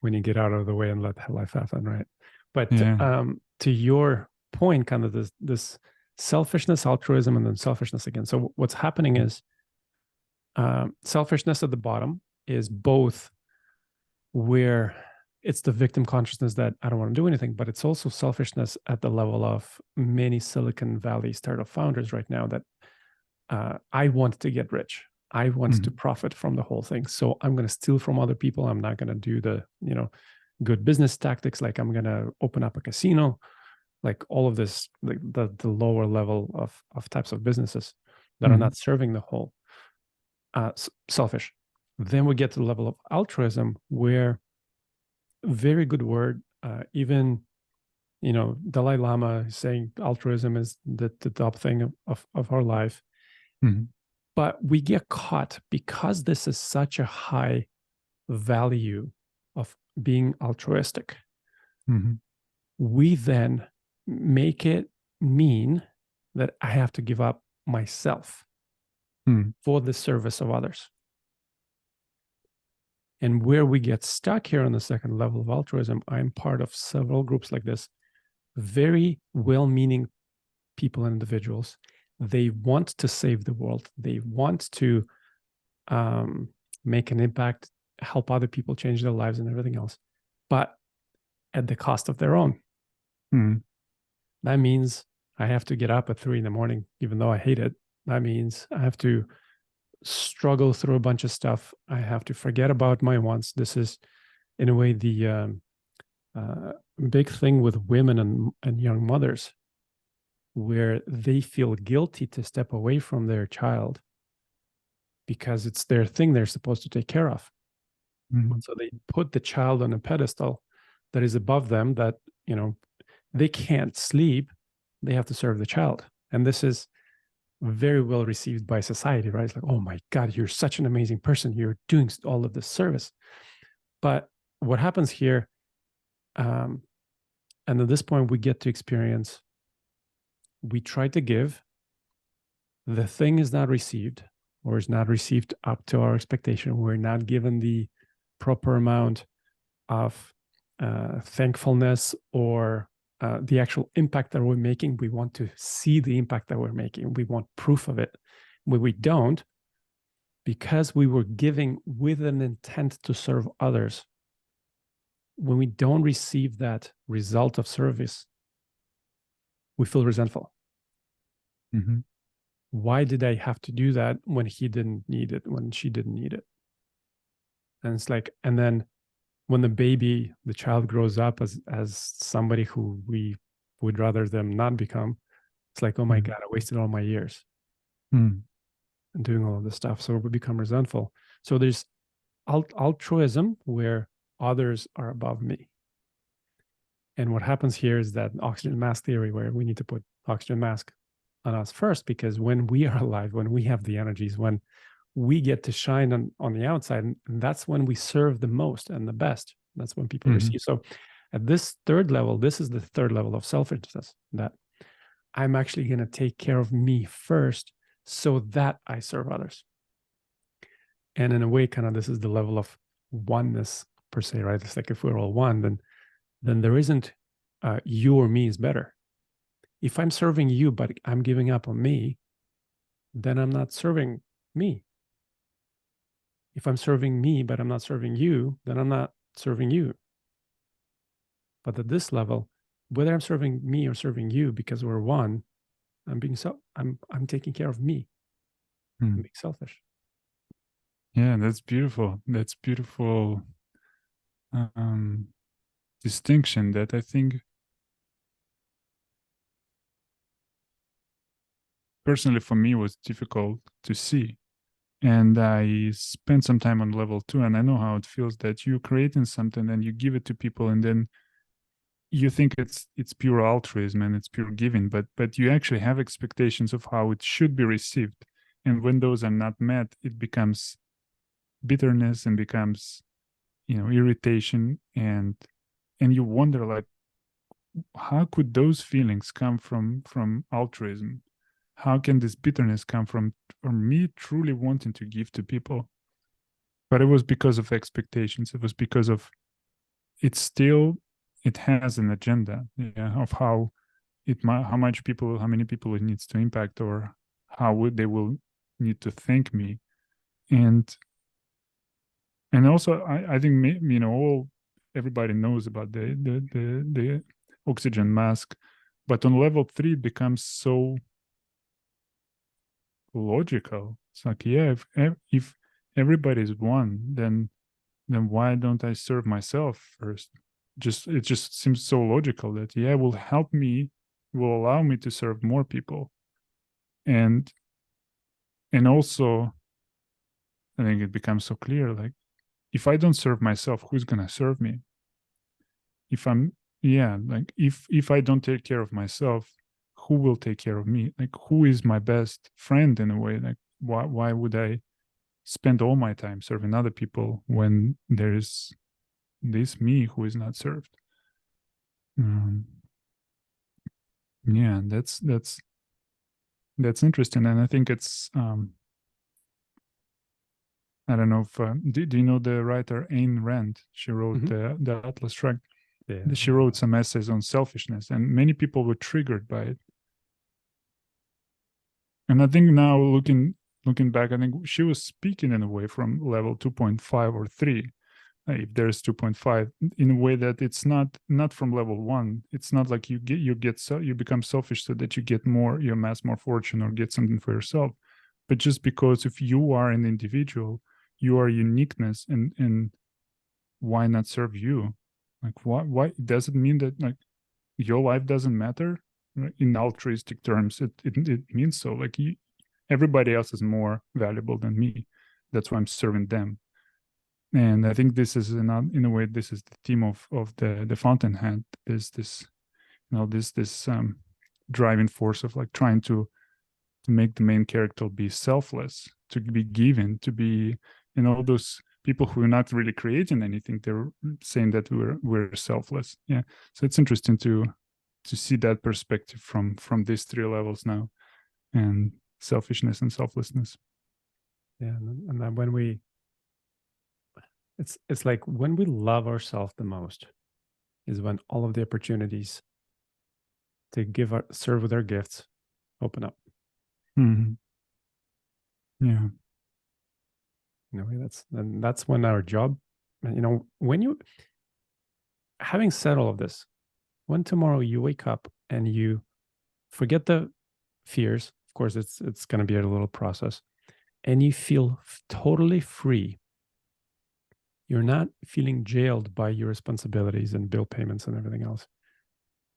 When you get out of the way and let life happen, right? But Yeah. to your point, kind of this selfishness, altruism, and then selfishness again. So what's happening is selfishness at the bottom is both where it's the victim consciousness that I don't want to do anything, but it's also selfishness at the level of many Silicon Valley startup founders right now that I want to get rich. I want to profit from the whole thing. So I'm going to steal from other people. I'm not going to do the, good business tactics. Like I'm going to open up a casino, like all of this, like the lower level of types of businesses that are not serving the whole. Selfish. Then we get to the level of altruism, where very good word, even Dalai Lama is saying altruism is the top thing of our life. But we get caught because this is such a high value of being altruistic. We then make it mean that I have to give up myself for the service of others. And where we get stuck here on the second level of altruism, I'm part of several groups like this, very well-meaning people and individuals. They want to save the world. They want to make an impact, help other people change their lives and everything else, but at the cost of their own. That means I have to get up at 3 a.m, even though I hate it. That means I have to struggle through a bunch of stuff. I have to forget about my wants. This is, in a way, the big thing with women and young mothers, where they feel guilty to step away from their child because it's their thing they're supposed to take care of. So they put the child on a pedestal that is above them, that, they can't sleep. They have to serve the child. And this is very well received by society, right? It's like, oh my God, you're such an amazing person. You're doing all of this service. But what happens here, and at this point, we get to experience, we try to give, the thing is not received, or is not received up to our expectation. We're not given the proper amount of thankfulness or the actual impact that we're making. We want to see the impact that we're making. We want proof of it. When we don't, because we were giving with an intent to serve others, when we don't receive that result of service, we feel resentful. Why did I have to do that when he didn't need it, when she didn't need it? And it's like, and then when the child grows up as somebody who we would rather them not become, it's like, oh my God, I wasted all my years and doing all of this stuff. So we become resentful. So there's altruism, where others are above me. And what happens here is that oxygen mask theory, where we need to put oxygen mask on us first, because when we are alive, when we have the energies, when we get to shine on the outside, and that's when we serve the most and the best. That's when people receive. So at this third level, this is the third level of selfishness, that I'm actually going to take care of me first so that I serve others. And in a way, kind of, this is the level of oneness per se, right? It's like, if we're all one, then there isn't you or me is better. If I'm serving you, but I'm giving up on me, then I'm not serving me. If I'm serving me, but I'm not serving you, then I'm not serving you. But at this level, whether I'm serving me or serving you, because we're one, I'm taking care of me. I'm being selfish. Yeah, that's beautiful. That's beautiful distinction that I think personally for me was difficult to see. And I spent some time on level 2, and I know how it feels that you're creating something and you give it to people, and then you think it's pure altruism and it's pure giving, but you actually have expectations of how it should be received. And when those are not met, it becomes bitterness and becomes, irritation, and you wonder, like, how could those feelings come from altruism? How can this bitterness come from me truly wanting to give to people? But it was because of expectations. It was because of it has an agenda, yeah, of how how many people it needs to impact, or they will need to thank me. And also I think, everybody knows about the oxygen mask, but on level 3 it becomes so logical. It's like, yeah, if everybody's one, then why don't I serve myself first? It just seems so logical that, yeah, will allow me to serve more people. And also I think it becomes so clear, like, if I don't serve myself, who's gonna serve me? If I'm Yeah, like, if I don't take care of myself, who will take care of me? Like, who is my best friend in a way? Like, why would I spend all my time serving other people when there's this me who is not served? um, yeah, that's interesting. And I think it's I don't know if do you know the writer Ayn Rand? She wrote the Atlas Shrugged. Yeah. She wrote some essays on selfishness, and many people were triggered by it. And I think now, looking back, I think she was speaking in a way from level 2.5 or 3, if there's 2.5, in a way that it's not from level 1. It's not like you become selfish so that you get more, you amass more fortune or get something for yourself, but just because if you are an individual, you are uniqueness, and why not serve you? Like, why does it mean that, like, your life doesn't matter? Right? In altruistic terms, it means so. Like, everybody else is more valuable than me. That's why I'm serving them. And I think this is, in a way, this is the theme of the Fountainhead. There's this, this driving force of, like, trying to make the main character be selfless, to be given, to be, those people who are not really creating anything, they're saying that we're selfless. Yeah. So it's interesting to see that perspective from these 3 levels now, and selfishness and selflessness. Yeah. And then it's like when we love ourselves the most is when all of the opportunities to serve with our gifts open up. Mm-hmm. Yeah. That's when our job, when you, having said all of this, when tomorrow you wake up and you forget the fears, of course it's going to be a little process, and you feel totally free. You're not feeling jailed by your responsibilities and bill payments and everything else.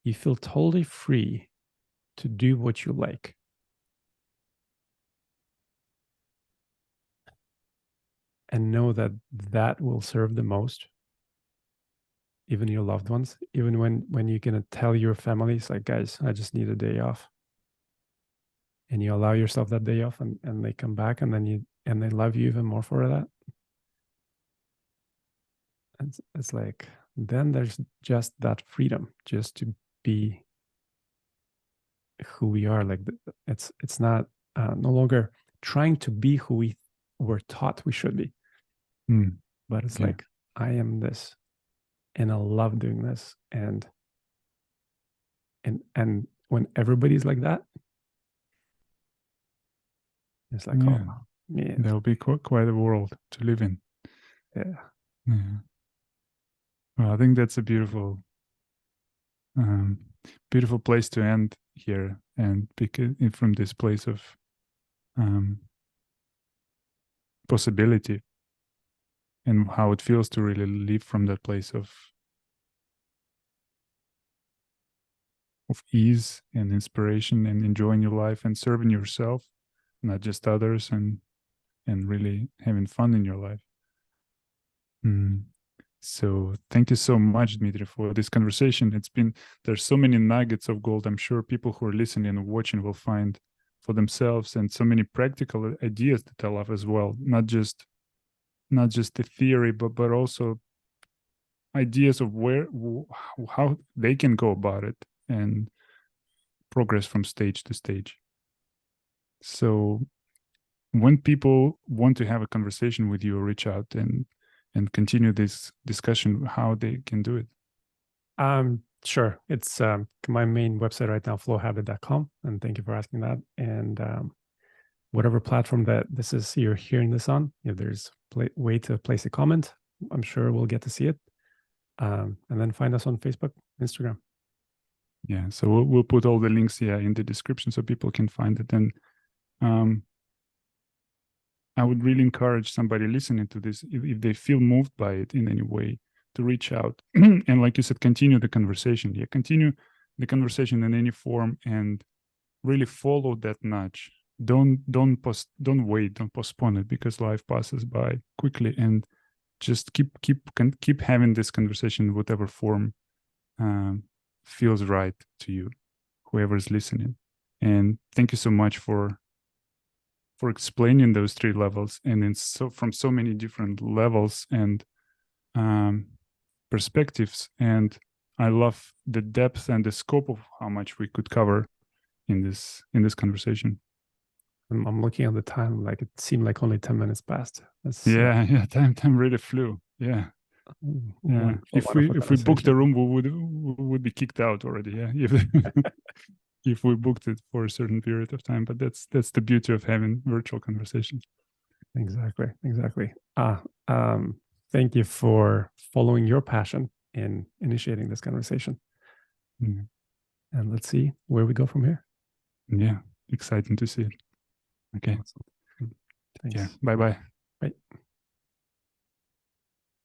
You feel totally free to do what you like. And know that that will serve the most, even your loved ones, even when you're going to tell your families, like, guys, I just need a day off. And you allow yourself that day off, and they come back, and they love you even more for that. And it's like, then there's just that freedom just to be who we are. Like, it's not no longer trying to be who we were taught we should be. But it's like, I am this, and I love doing this. And when everybody's like that, it's like, oh man, there'll be quite a world to live in. Yeah. Well, I think that's a beautiful place to end here, and because from this place of possibility, and how it feels to really live from that place of ease and inspiration and enjoying your life and serving yourself, not just others, and really having fun in your life. So thank you so much, Dmitry, for this conversation. There's so many nuggets of gold. I'm sure people who are listening and watching will find for themselves, and so many practical ideas that I love as well. Not just the theory, but also ideas of how they can go about it and progress from stage to stage. So when people want to have a conversation with you or reach out and continue this discussion, how they can do it? Sure. It's my main website right now, flowhabit.com. And thank you for asking that. And whatever platform that you're hearing this on, if there's a way to place a comment, I'm sure we'll get to see it. And then find us on Facebook, Instagram. Yeah. So we'll put all the links here in the description so people can find it. And I would really encourage somebody listening to this, if they feel moved by it in any way, to reach out and, like you said, continue the conversation. Yeah, continue the conversation in any form and really follow that nudge. Don't wait, don't postpone it, because life passes by quickly, and just keep having this conversation in whatever form feels right to you, whoever's listening. And thank you so much for explaining those 3 levels, and from so many different levels and perspectives. And I love the depth and the scope of how much we could cover in this conversation. I'm looking at the time, like it seemed like only 10 minutes passed. Yeah, time really flew. Yeah. If we booked the room, we would be kicked out already. Yeah, if we booked it for a certain period of time. But that's the beauty of having virtual conversations. Exactly. Thank you for following your passion in initiating this conversation. Mm. And let's see where we go from here. Yeah, exciting to see it. Okay. Awesome. Thanks. Yeah. Bye-bye.